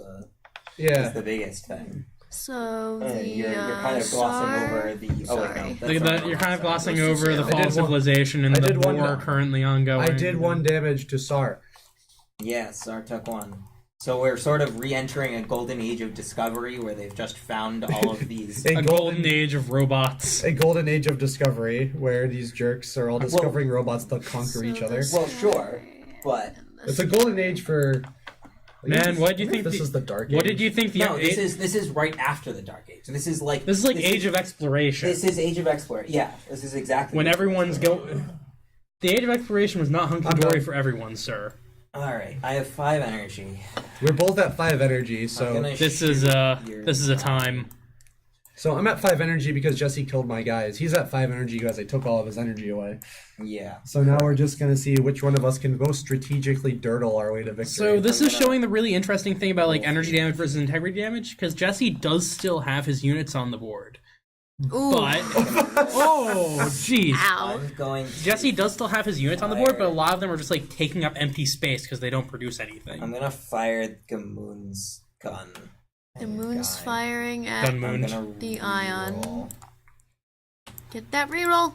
the biggest thing. So And the you're kind of glossing SAR? over the. Oh wait, no, Sorry. that's not You're kind of glossing Those over two. the I fall did of one- civilization and I the did one- war currently ongoing. I did 1 damage to SAR. Yes, our took 1. So we're sort of re-entering a golden age of discovery where they've just found all of these. A golden age of robots. A golden age of discovery where these jerks are all discovering robots that conquer each other. Well, sure, but It's a golden age for. Man, what do you I wonder if think? this is the dark age? What did you think the? no, this is right after the Dark Age. This is like Age of Exploration. This is Age of Exploration. Yeah, this is exactly When what- everyone's The Age of Exploration was not hunky I'm dory done. for everyone, sir. All right, I have 5 energy. We're both at 5 energy, I'm so gonna This shoot is your this is a guy. time. so I'm at 5 energy because Jesse killed my guys. He's at 5 energy because I took all of his energy away. Yeah. So now we're just gonna see which one of us can most strategically dirtle our way to victory. So this I'm is gonna- showing the really interesting thing about like energy damage versus integrity damage, because Jesse does still have his units on the board, Ooh. but oh jeez, Ow. I'm going. To Jesse does still have his units on the board, but a lot of them are just like taking up empty space because they don't produce anything. I'm gonna fire Gamound's gun. The moon's Guy. firing at Gun I'm moon. gonna The ion. reroll. Get that reroll.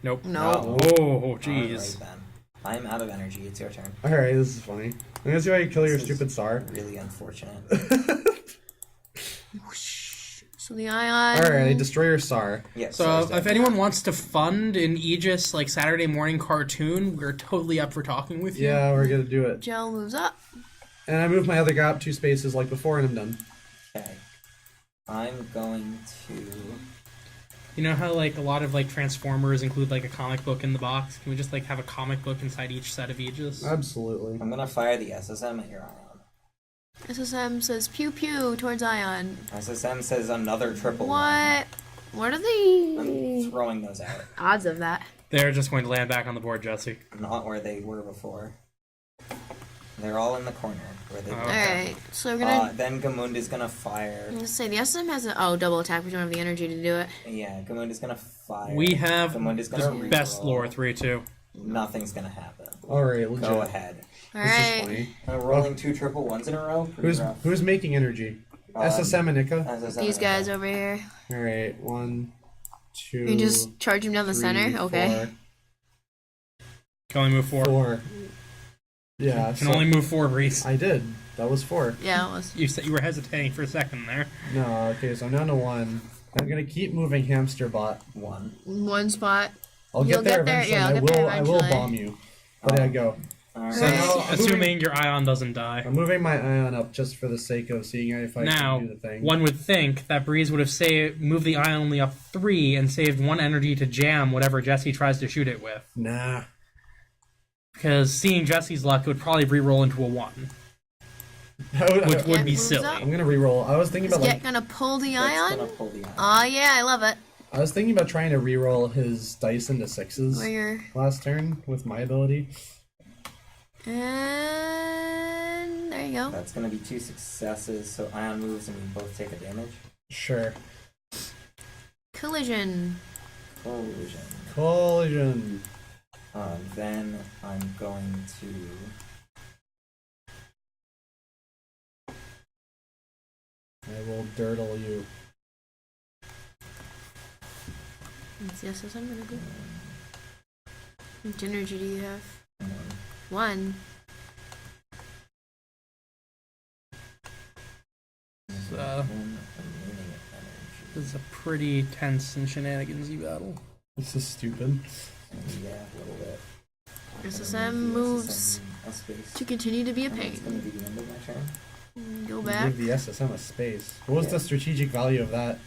Nope. No. Oh jeez. Alright, then. I'm out of energy. It's your turn. Alright, this is funny. I'm gonna see how you kill your This is stupid SAR. Really unfortunate. So the ion. Alright, I destroy your SAR. Yeah. So Sar's if dead. anyone wants to fund an Aegis like Saturday morning cartoon, we're totally up for talking with you. Yeah, we're gonna do it. Gel moves up. And I move my other guy up 2 spaces like before, and I'm done. Okay. I'm going to You know how like a lot of like Transformers include like a comic book in the box? Can we just like have a comic book inside each set of Aegis? Absolutely. I'm gonna fire the SSM at your Ion. SSM says pew pew towards Ion. SSM says another triple one. What are the I'm throwing those out. odds of that? They're just going to land back on the board, Jesse. Not where they were before. They're all in the corner where they were. Alright, so we're gonna... Then Gamound is gonna fire. I'm gonna say the SSM has a... Oh, double attack. We don't have the energy to do it. Yeah, Gamound is gonna fire. We have Gamound is the gonna best reroll. lore 3-2. Nothing's gonna happen. Alright, legit. Go ahead. This is Alright. funny. Rolling 2 triple ones in a row. Pretty rough. Who's making energy? SSM and Nika? SSM These and guys Nika. over here. Alright, 1, 2. You just charge him down the 3, center? Okay. 4. Can only move 4. 4. Yeah, Can only move 4, Reese. I did. That was 4. Yeah, it was. You said you were hesitating for a second there. No, okay, so I'm down to 1. I'm gonna keep moving Hamster Bot. 1. One spot. I'll You'll get there get there, eventually. yeah, I'll I get there will. I will eventually. bomb you. But I go. Alright. So now I'm Assuming moving, your Ion doesn't die. I'm moving my Ion up just for the sake of seeing if I Now, can do the thing. one would think that Breeze would have moved the Ion only up 3 and saved 1 energy to jam whatever Jesse tries to shoot it with. Nah. Because seeing Jesse's luck, it would probably re-roll into a 1, which would be moves silly. up. I'm gonna re-roll. I was thinking Is about Get like gonna pull the It's Ion? gonna pull the Ion. Oh yeah, I love it. I was thinking about trying to re-roll his dice into 6s Where you're... last turn with my ability. And... There you go. That's gonna be 2 successes, so Ion moves and we both take a damage. Sure. Collision. Collision. Collision. Then I'm going to... I will dirtle you. What's the SSM gonna do? How much energy do you have? 1. This is a pretty tense and shenanigansy battle. This is stupid. Yeah, a little bit. SSM moves A space. to continue to be a And That's gonna pain. be the end of my turn. Go back. Give the SSM a space. What was Yeah. the strategic value of that?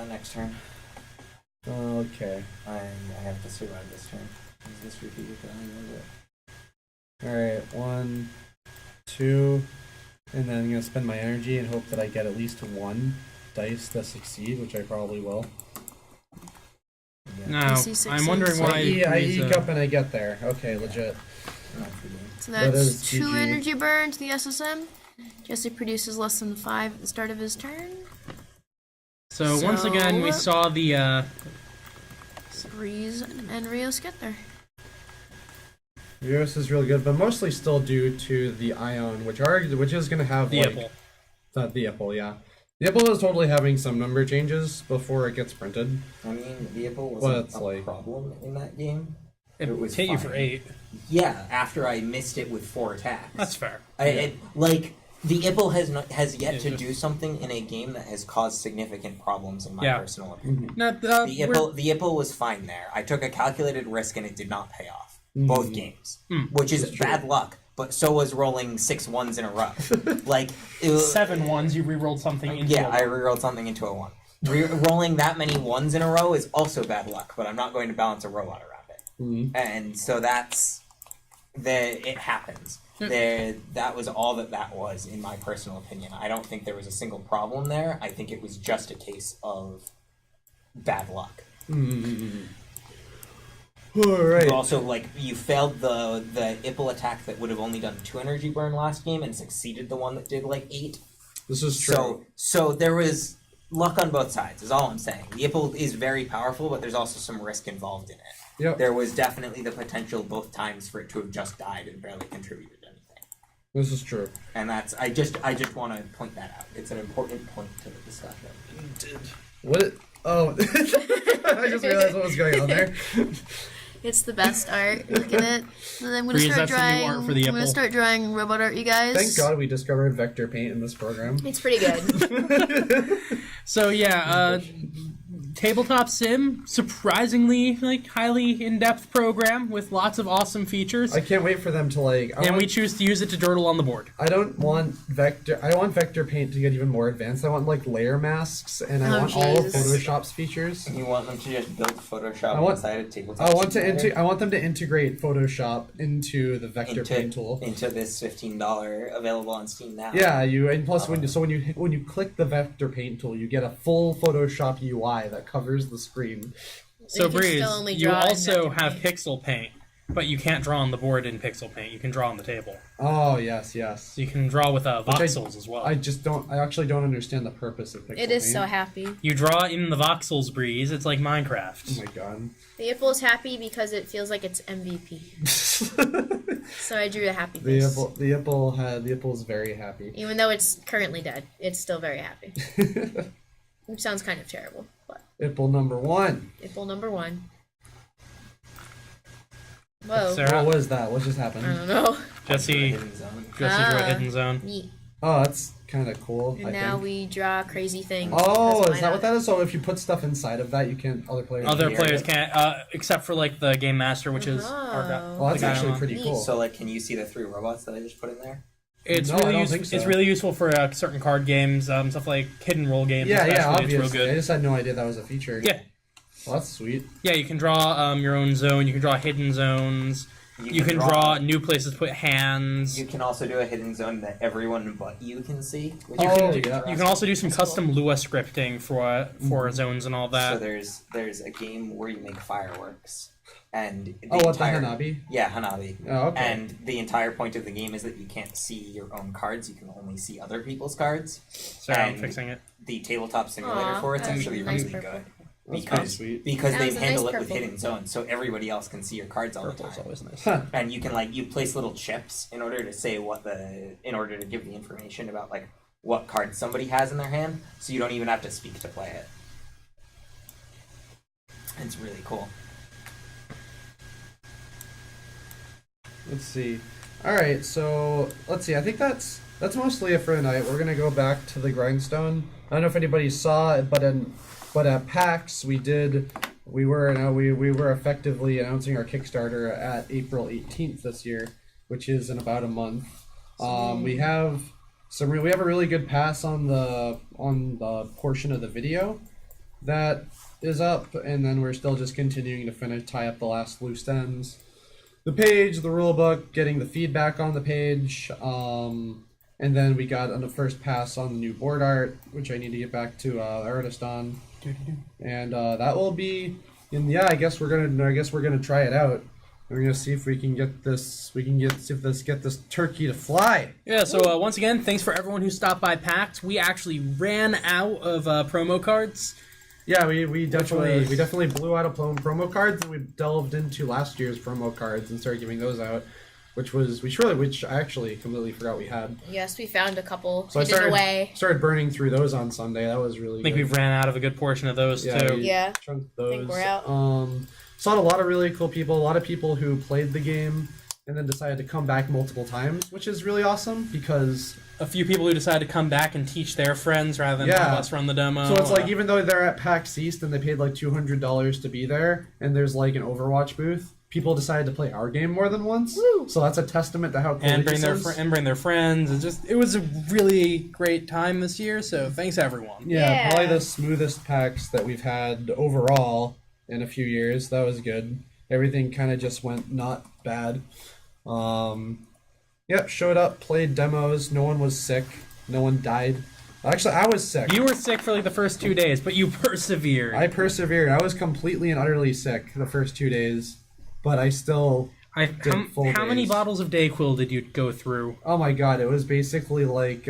Next turn. Okay. I have to survive this turn. Is this strategic value of it? Alright, 1, 2, and then I'm gonna spend my energy and hope that I get at least 1 dice to succeed, which I probably will. Yeah. Now, DC6s. I'm wondering So why I Breeze, eke up and I get there. Okay, legit. Not for you. So That that's is 2 GG. energy burn to the SSM. Jesse produces less than 5 at the start of his turn. So once again, we saw the Breeze and Ryos get there. Ryos is really good, but mostly still due to the Ion, which is gonna have the like Apple. the Apple, yeah. The Apple is totally having some number changes before it gets printed. I mean, the Apple Well, wasn't it's a like- problem in that game. It was hit you fine. for 8. Yeah, after I missed it with 4 attacks. That's fair. The Apple has yet Yeah, to just- do something in a game that has caused significant problems in my Yeah. personal opinion. Not The Apple was fine there. I took a calculated risk and it did not pay off. Both games. Which is bad luck, but so was rolling 6 1s in a row. Like, it was, 7 1s, you re-rolled something into yeah, a I rerolled something into a 1. Rolling that many 1s in a row is also bad luck, but I'm not going to balance a row out around it. And so it happens. That was all that was, in my personal opinion. I don't think there was a single problem there. I think it was just a case of bad luck. Alright. You also, you failed the Ipple attack that would have only done 2 energy burn last game and succeeded the one that did 8. This is true. So there was luck on both sides, is all I'm saying. The Ipple is very powerful, but there's also some risk involved in it. Yep. There was definitely the potential both times for it to have just died and barely contributed anything. This is true. And I just want to point that out. It's an important point to the discussion. What? Oh, I just realized what was going on there. It's the best art. Look at it. And I'm gonna Breeze, start that's the new drawing. art for the I'm gonna Apple. start drawing robot art, you guys. Thank God we discovered vector paint in this program. It's pretty good. So yeah, tabletop sim, surprisingly highly in-depth program with lots of awesome features. I can't wait for them to We choose to use it to durdle on the board. I don't want vector. I want vector paint to get even more advanced. I want layer masks, and I want all of Jesus. Photoshop's features. You want them to just build Photoshop I want- inside a tabletop? I want them to integrate Photoshop into the vector paint tool. into this $15 available on Steam now. Yeah, and plus when you click the vector paint tool, you get a full Photoshop UI that covers the screen. So you can Breeze, still only you draw in also vector have paint. pixel paint, but you can't draw on the board in pixel paint. You can draw on the table. Oh yes. So you can draw with voxels as well. I actually don't understand the purpose of pixel It is paint. so happy. You draw in the voxels, Breeze. It's like Minecraft. Oh my god. The Ipple is happy because it feels like it's MVP. So I drew a happy The face. Ipple is very happy. Even though it's currently dead, it's still very happy. It sounds kind of terrible, but Ipple number 1. Ipple number 1. Whoa. Sarah? What was that? What just I happened? don't know. Jesse Hidden zone. drew a Ah. hidden zone. Neat. Oh, that's kind of cool. And I now think. we draw crazy things. Oh, because is why that what not? that is? So if you put stuff inside of that, you can't. Other players. Other Here. players can't, except for the game master, which is our guy. Oh. Well, that's the guy actually on- pretty Neat. cool. So, can you see the 3 robots that I just put in there? It's No, I really don't useful. think so. It's really useful for certain card games, stuff like hidden roll games. Yeah, especially. obviously. It's real I good. just had no idea that was a feature. Yeah, Well, that's sweet. yeah. You can draw your own zone. You can draw hidden zones. You can draw new places to put hands. You can also do a hidden zone that everyone but you can see. Which You is can Oh, pretty yeah. You can interesting. also do some custom Lua scripting for zones and all So that. there's a game where you make fireworks, and the Oh, what's the entire Hanabi? yeah Hanabi. Oh, okay. And the entire point of the game is that you can't see your own cards; you can only see other people's cards. Sorry, I'm and fixing it. The tabletop simulator Aw, for it's that was actually a nice really purple. good That's because pretty sweet. because That they was a handle nice it with purple. hidden zones, so everybody else can see your cards all the Purple's time. always nice. Huh. And you can you place little chips in order to say in order to give the information about what card somebody has in their hand, so you don't even have to speak to play it. It's really cool. Let's see. All right, so let's see. I think that's mostly it for tonight. We're gonna go back to the grindstone. I don't know if anybody saw it, but at PAX we were effectively announcing our Kickstarter at April 18th this year, which is in about a month. We have we have a really good pass on the portion of the video that is up, and then we're still just continuing to tie up the last loose ends. The page, the rule book, getting the feedback on the page, and then we got on the first pass on the new board art, which I need to get back to the artist on, and that will be. And yeah, I guess we're gonna try it out. We're gonna see if we can get this. Get this turkey to fly. Yeah, so once again, thanks for everyone who stopped by PAX. We actually ran out of promo cards. Yeah, we definitely was- we definitely blew out of promo cards, and we delved into last year's promo cards and started giving those out, which I actually completely forgot we had. Yes, we found a couple So I hidden away. started burning through those on Sunday. That was really I think good. we've ran out of a good portion of those too. we Yeah. chunked those. Think we're out. Saw a lot of really cool people. A lot of people who played the game and then decided to come back multiple times, which is really awesome because. A few people who decided to come back and teach their friends rather than have us run the demo. So it's even though they're at PAX East and they paid $200 to be there, and there's an Overwatch booth, people decided to play our game more than once. Woo! So that's a testament to how cool and bring Aegis their is. bring their friends. It was a really great time this year. So thanks everyone. Yeah, probably Yeah. the smoothest PAX that we've had overall in a few years. That was good. Everything kind of just went not bad. Yep, showed up, played demos. No one was sick. No one died. Actually, I was sick. You were sick for the first 2 days, but you persevered. I persevered. I was completely and utterly sick the first 2 days, but I still. full How many days. bottles of Dayquil did you go through? Oh my god! It was basically what's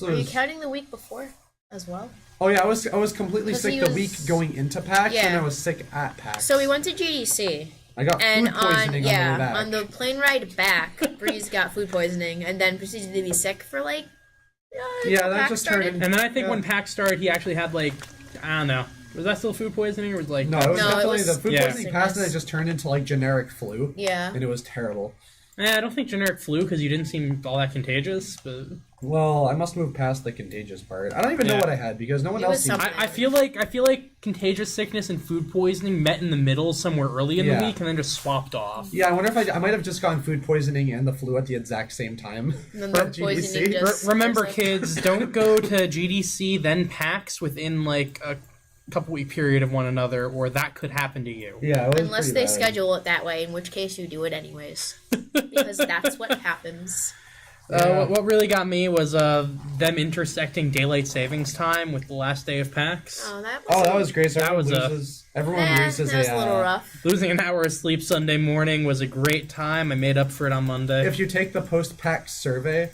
Are you those? counting the week before as well? Oh yeah, I was completely 'Cause sick he the was- week going into PAX, and Yeah. I was sick at PAX. So we went to GDC, I got and food poisoning on the way back. on the plane ride back, Breeze got food poisoning, and then proceeded to be sick for Yeah, until that PAX just started. turned And then I think Yeah. when PAX started, he actually had I don't know. Was that still food poisoning or was No, it was No, it definitely was- the food Yeah. poisoning passed, and it just turned into generic flu, Yeah. and it was terrible. I don't think generic flu because you didn't seem all that contagious. But Well, I must move past the contagious part. I don't even know Yeah. what I had because no one It else was seems. something. I feel like contagious sickness and food poisoning met in the middle somewhere early in the Yeah. week and then just swapped off. Yeah, I wonder if I might have just gotten food poisoning and the flu at the exact same time. And then But the poisoning GDC? just... Remember, like- kids, don't go to GDC then PAX within like a couple week period of one another, or that could happen to you. Yeah, it was Unless pretty they bad. schedule it that way, in which case you do it anyways. Because that's what happens. Yeah. What really got me was them intersecting daylight savings time with the last day of PAX. Oh, that was... Oh, that was great. So That everyone was a- loses. Everyone That loses was a little a. rough. Losing an hour of sleep Sunday morning was a great time. I made up for it on Monday. If you take the post-PAX survey,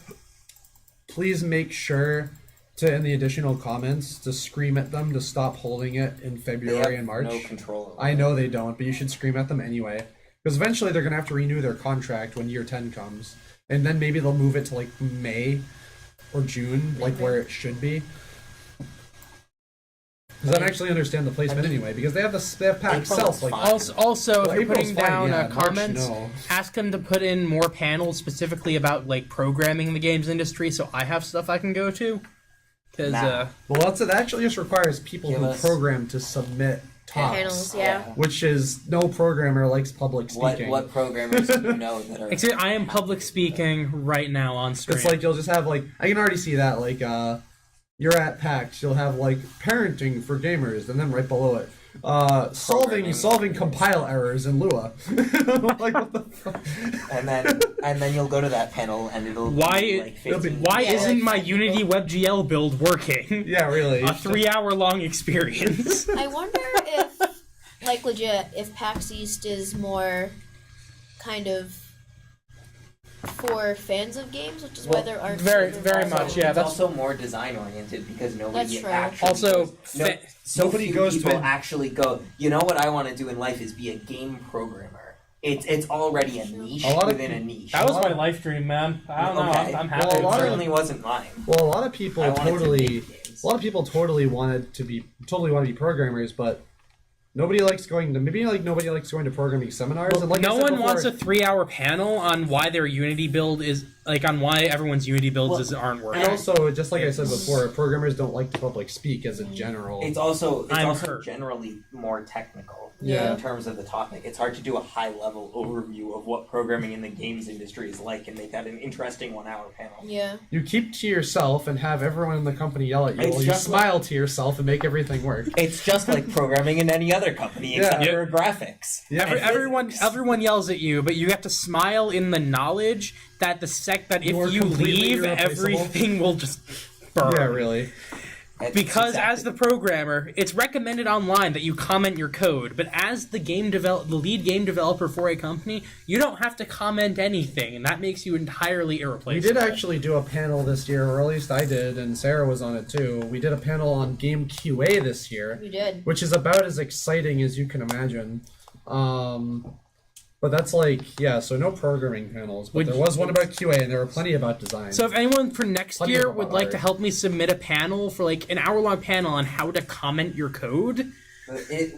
please make sure to, in the additional comments, to scream at them to stop holding it in They February have and March. no control over I it. know they don't, but you should scream at them anyway. Because eventually they're going to have to renew their contract when year 10 comes. And then maybe they'll move it to like May or June, like where it should be. Because I don't actually understand the placement anyway, because they have PAX April self. is Like, fine. Also, Well, if you're April's putting fine, down yeah, March, comments, no. ask them to put in more panels specifically about like programming in the games industry, so I have stuff I can go to. Because Nah. well, it actually just requires people Give who us- program to submit talks. Panels, yeah. Which is, no programmer likes public speaking. What programmers do you know that are? I am public speaking right now on stream. It's like you'll just have like, I can already see that, like, you're at PAX, you'll have like parenting for gamers, and then right below it, solving compile errors in Lua. Like, what the fuck? and then you'll go to that panel and it'll Why- be like 15 why Yeah, isn't like- my Unity WebGL build working? Yeah, really. A 3-hour long experience. I wonder if, like, legit, if PAX East is more kind of for fans of games, which is why there aren't very- server very rules. much, yeah. It's that's- also more design oriented because nobody That's true. actually Also, goes, no, fa- so nobody few goes to people it. actually go. You know what I want to do in life is be a game programmer. It's already a niche A lot of within a peop- niche. That was my life dream, man. I don't know. Okay. I'm Well, happy. a It lot of- certainly wasn't mine. Well, a lot of people I wanted to totally make games. totally want to be programmers, but nobody likes going to programming seminars. And like I No said one before, wants a 3-hour panel on why their Unity build is on why everyone's Unity builds aren't working. And also, just like I said before, programmers don't like to public speak as a general. It's also I'm hurt. generally more technical Yeah. in terms of the topic. It's hard to do a high level overview of what programming in the games industry is like and make that an interesting 1-hour panel. Yeah. You keep to yourself and have everyone in the company yell at you, It's while you just smile to yourself and make everything work. It's just like programming in any other company except Yeah. for graphics. Yeah. And Everyone yells at you, but you have to smile in the knowledge that that You are if you completely leave, irreplaceable. everything will just burn. Yeah, really. It's Because exactly- as the programmer, it's recommended online that you comment your code, but as the the lead game developer for a company, you don't have to comment anything, and that makes you entirely irreplaceable. We did actually do a panel this year, or at least I did, and Sarah was on it too. We did a panel on game QA this year, We did. which is about as exciting as you can imagine. But that's like, yeah, so no programming panels, but Would there you- was one about QA, and there were plenty about design. So if anyone for next Plenty year of would like to art. help me submit a panel for like an hour-long panel on how to comment your code,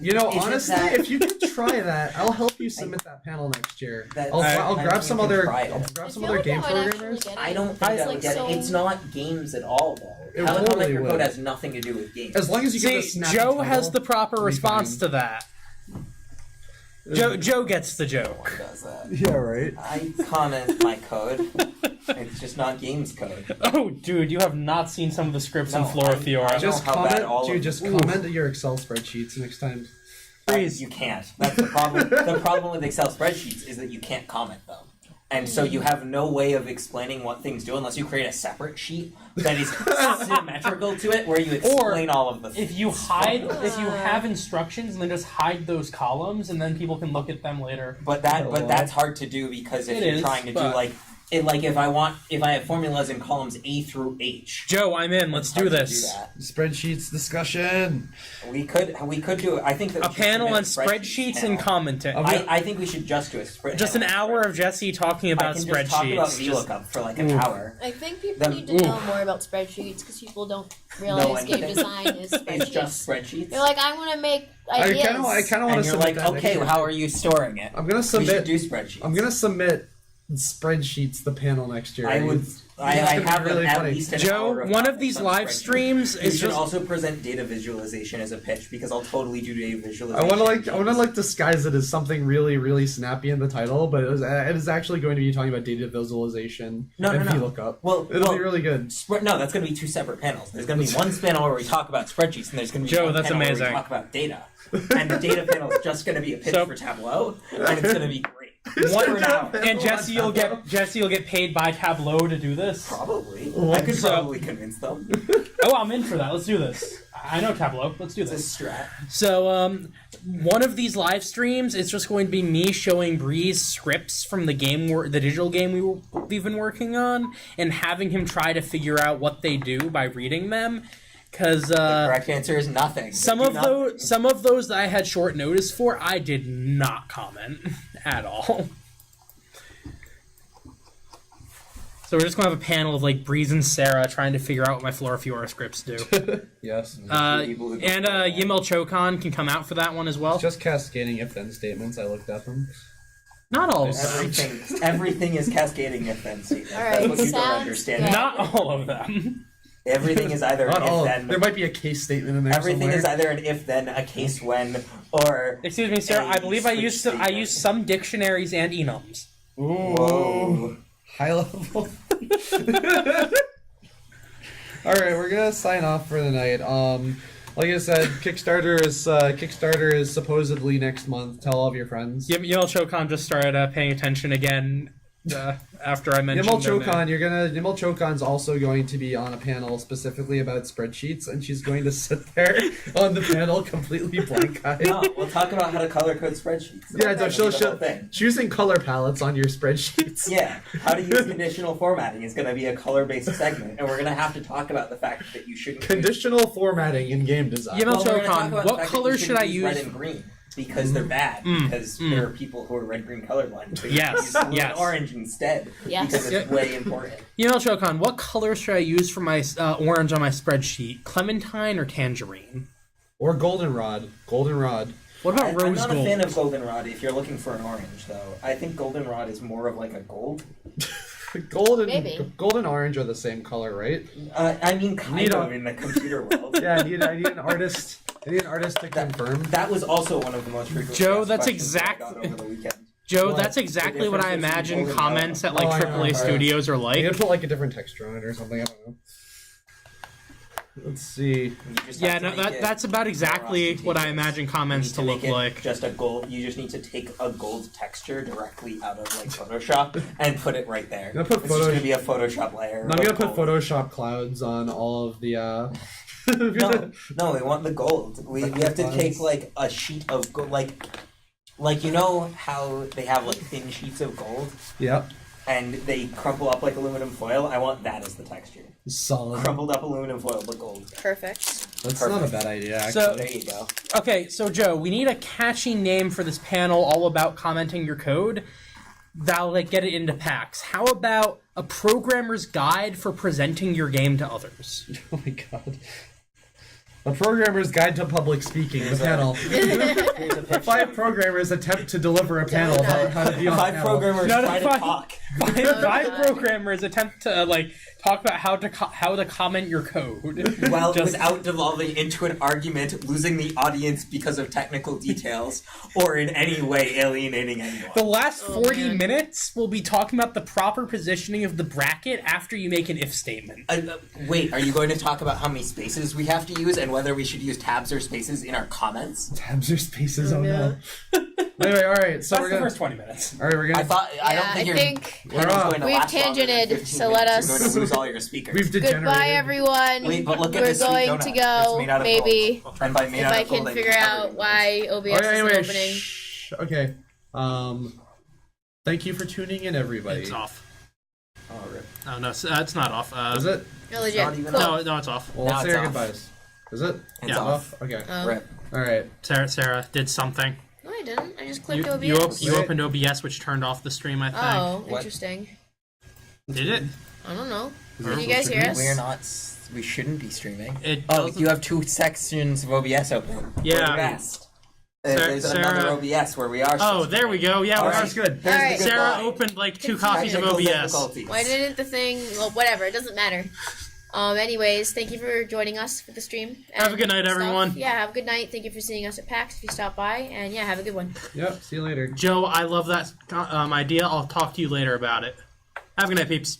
You know, isn't honestly, that- if you can try that, I'll help you submit that panel next year. That- I'll I grab mean, some you can other, try it. I'll I grab some feel other like game that would actually programmers. get it. I don't think It's that like would get so- it. It's not games at all, though. It How to really comment your would. code has nothing to do with games. As long as you get the see, snappy Joe title, has the proper it'll be response fine. to that. Joe gets the joke. Who does that? Yeah, right. I comment my code. It's just not games code. Oh, dude, you have not seen some of the scripts in No, Flora I- Theora. I Just how bad comment, all dude. of- Just Ooh. comment your Excel spreadsheets next time. Please. You can't. That's the problem. The problem with Excel spreadsheets is that you can't comment them. And so you have no way of explaining what things do unless you create a separate sheet that is symmetrical to it where you explain all of the things. If you have instructions and then just hide those columns and then people can look at them later. But that's hard to do because if It you're is, trying to do but- if I have formulas in columns A through H. Joe, I'm in. Let's it's do hard to this. that. Spreadsheets discussion. We could do it. I think that A we should panel submit on a spreadsheets panel. and commenting. I think we should just do a spreadsheet. Just an hour of Jesse talking about I can spreadsheets. just talk about Just- VLOOKUP for like an hour. I think people Them- need to know more about spreadsheets because people don't realize game anything. design is spreadsheets. It's just spreadsheets. They're like, I want to make I ideas. kind of want to and you're submit like, that next okay, year. how are you storing it? I'm gonna We should submit. do spreadsheets. I'm gonna submit spreadsheets the panel next year. I would I have really at funny. least an Joe, hour of one of topics these on live spreadsheet. streams You is should just also present data visualization as a pitch because I'll totally do data I visualization. want to disguise it as something really, really snappy in the title, but it is actually going to be talking about data visualization and VLOOKUP. Well, it'll be really good. No, that's going to be 2 separate panels. There's going to be one panel where we talk about spreadsheets, and there's going to be Joe, one that's panel amazing. where we talk about data. And the data panel is just going to be a pitch for Tableau, and it's going to be great. For now. And Jesse will get paid by Tableau to do this. Probably. I could probably convince them. Oh, I'm in for that. Let's do this. I know Tableau. Let's do It's a this. strat. So, one of these live streams is just going to be me showing Breeze scripts from the digital game we've been working on, and having him try to figure out what they do by reading them. Because The correct answer is nothing. some of those that I had short notice for, I did not comment at all. So we're just gonna have a panel of like Breeze and Sarah trying to figure out what my Flora scripts do. Yes. And Yimel Chokon can come out for that one as well. Just cascading if-then statements. I looked at them. Not all of them. Everything is cascading if-then statements. All right, That's what people sounds understand. good. Not all of them. Everything is either Not an all. if-then. There might be a case statement in there. Everything somewhere. is either an if-then, a case-when, or... Excuse me, sir. I believe I used statement. some dictionaries and enums. Ooh. Whoa. High level. All right, we're gonna sign off for the night. Like I said, Kickstarter is supposedly next month. Tell all of your friends. Yimel Chokon just started paying attention again after I mentioned Yimel Chokon's also going to be on a panel specifically about spreadsheets, and she's going to sit there on the panel completely blank-eyed. No, we'll talk about how to color code spreadsheets. Yeah, so That'll be the whole thing. choosing color palettes on your spreadsheets. Yeah, how to use conditional formatting is going to be a color-based segment, and we're going to have to talk about the fact that you shouldn't Conditional formatting in game design. Yimel Well, we're gonna talk Chokon, about the what fact that color you should I shouldn't use use? red and green? Because they're bad. Because there are people who are red-green colorblind. So you Yes, use blue yes. and orange instead. Yes. Because it's way important. Yimel Chokon, what color should I use for my orange on my spreadsheet? Clementine or tangerine? Or goldenrod. Goldenrod. What about I'm rose not gold? a fan of goldenrod if you're looking for an orange, though. I think goldenrod is more of like a gold. Maybe. Gold and orange are the same color, right? I mean, kind of a- in the computer world. Yeah, I need an artist. I need an artist to confirm. That was also one of the most frequent Joe, asked that's questions that I exact- got over the weekend. Joe, What? that's exactly The what I difference between imagine gold and comments at yellow. like Oh, I know, AAA alright. studios are You like. gotta put like a different texture on it or something. I don't know. Let's see. You just Yeah, have to no, make it that's about exactly more what I ostentatious. imagine You comments need to look make it like. Just a gold. You just need to take a gold texture directly out of like Photoshop and put it right there. I'm gonna put It's just going to be a Photoshop layer. I'm gonna of put gold. Photoshop clouds on all of the. No, we want the gold. We have to take like a sheet of gold, like you know how they have like thin sheets of gold Yep. and they crumple up like aluminum foil. I want that as the texture. Solid. Crumpled up aluminum foil, but gold. Perfect. That's Perfect. not a bad idea. Actually. So- There you go. Okay, so Joe, we need a catchy name for this panel all about commenting your code that'll like get it into packs. How about a programmer's guide for presenting your game to others? Oh my god. A programmer's guide to public speaking. The panel. Here's a picture. 5 programmers attempt to deliver a panel about how to be on a 5 panel. programmers No, no, try to fine. talk. Five programmers attempt to like talk about how to comment your code. Well, Just- without devolving into an argument, losing the audience because of technical details, or in any way alienating anyone. The last 40 man. minutes will be talking about the proper positioning of the bracket after you make an if statement. Wait, are you going to talk about how many spaces we have to use and whether we should use tabs or spaces in our comments? Tabs or spaces. Oh, Oh no. Anyway, all right. So That's we're the gonna. first 20 minutes. All right, we're gonna. I don't think I your think panel's off. going to We've last longer than tangented, 15 so minutes. let us- You're going to lose all your speakers. We've degenerated. Goodbye, everyone. Wait, but look at We're this sweet going donut. to It's go. made out of Maybe gold. And by made if out I of gold, can mean figure covered out in why OBS All right, anyway, isn't opening. Okay. Thank you for tuning in, everybody. It's off. Oh, rip. Oh, no, it's not off. Is it? No, legit. not even Cool. No, it's off. Well, Now let's say it's our off. goodbyes. Is it? It's Yeah. off. Okay. Oh. Rip. All right. Sarah did something. No, I didn't. I just clicked You OBS. opened OBS, which turned off the stream, I think. Oh, What? interesting. Did it? I don't know. Is Can it you guys hear us? We're not. We shouldn't be streaming. It Oh, doesn't- you have 2 sections of OBS open. Yeah. We're fast. There's another Sarah- OBS where we are. Oh, there we go. Yeah, All we're right. That's good. Here's Alright. the Sarah goodbye. opened like 2 copies of Technical OBS. difficulties. Why didn't the thing? Well, whatever. It doesn't matter. Anyways, thank you for joining us for the stream. Have a and good night, stuff. everyone. Yeah, have a good night. Thank you for seeing us at PAX if you stopped by. And yeah, have a good one. Yep. See you later. Joe, I love that idea. I'll talk to you later about it. Have a good night, peeps.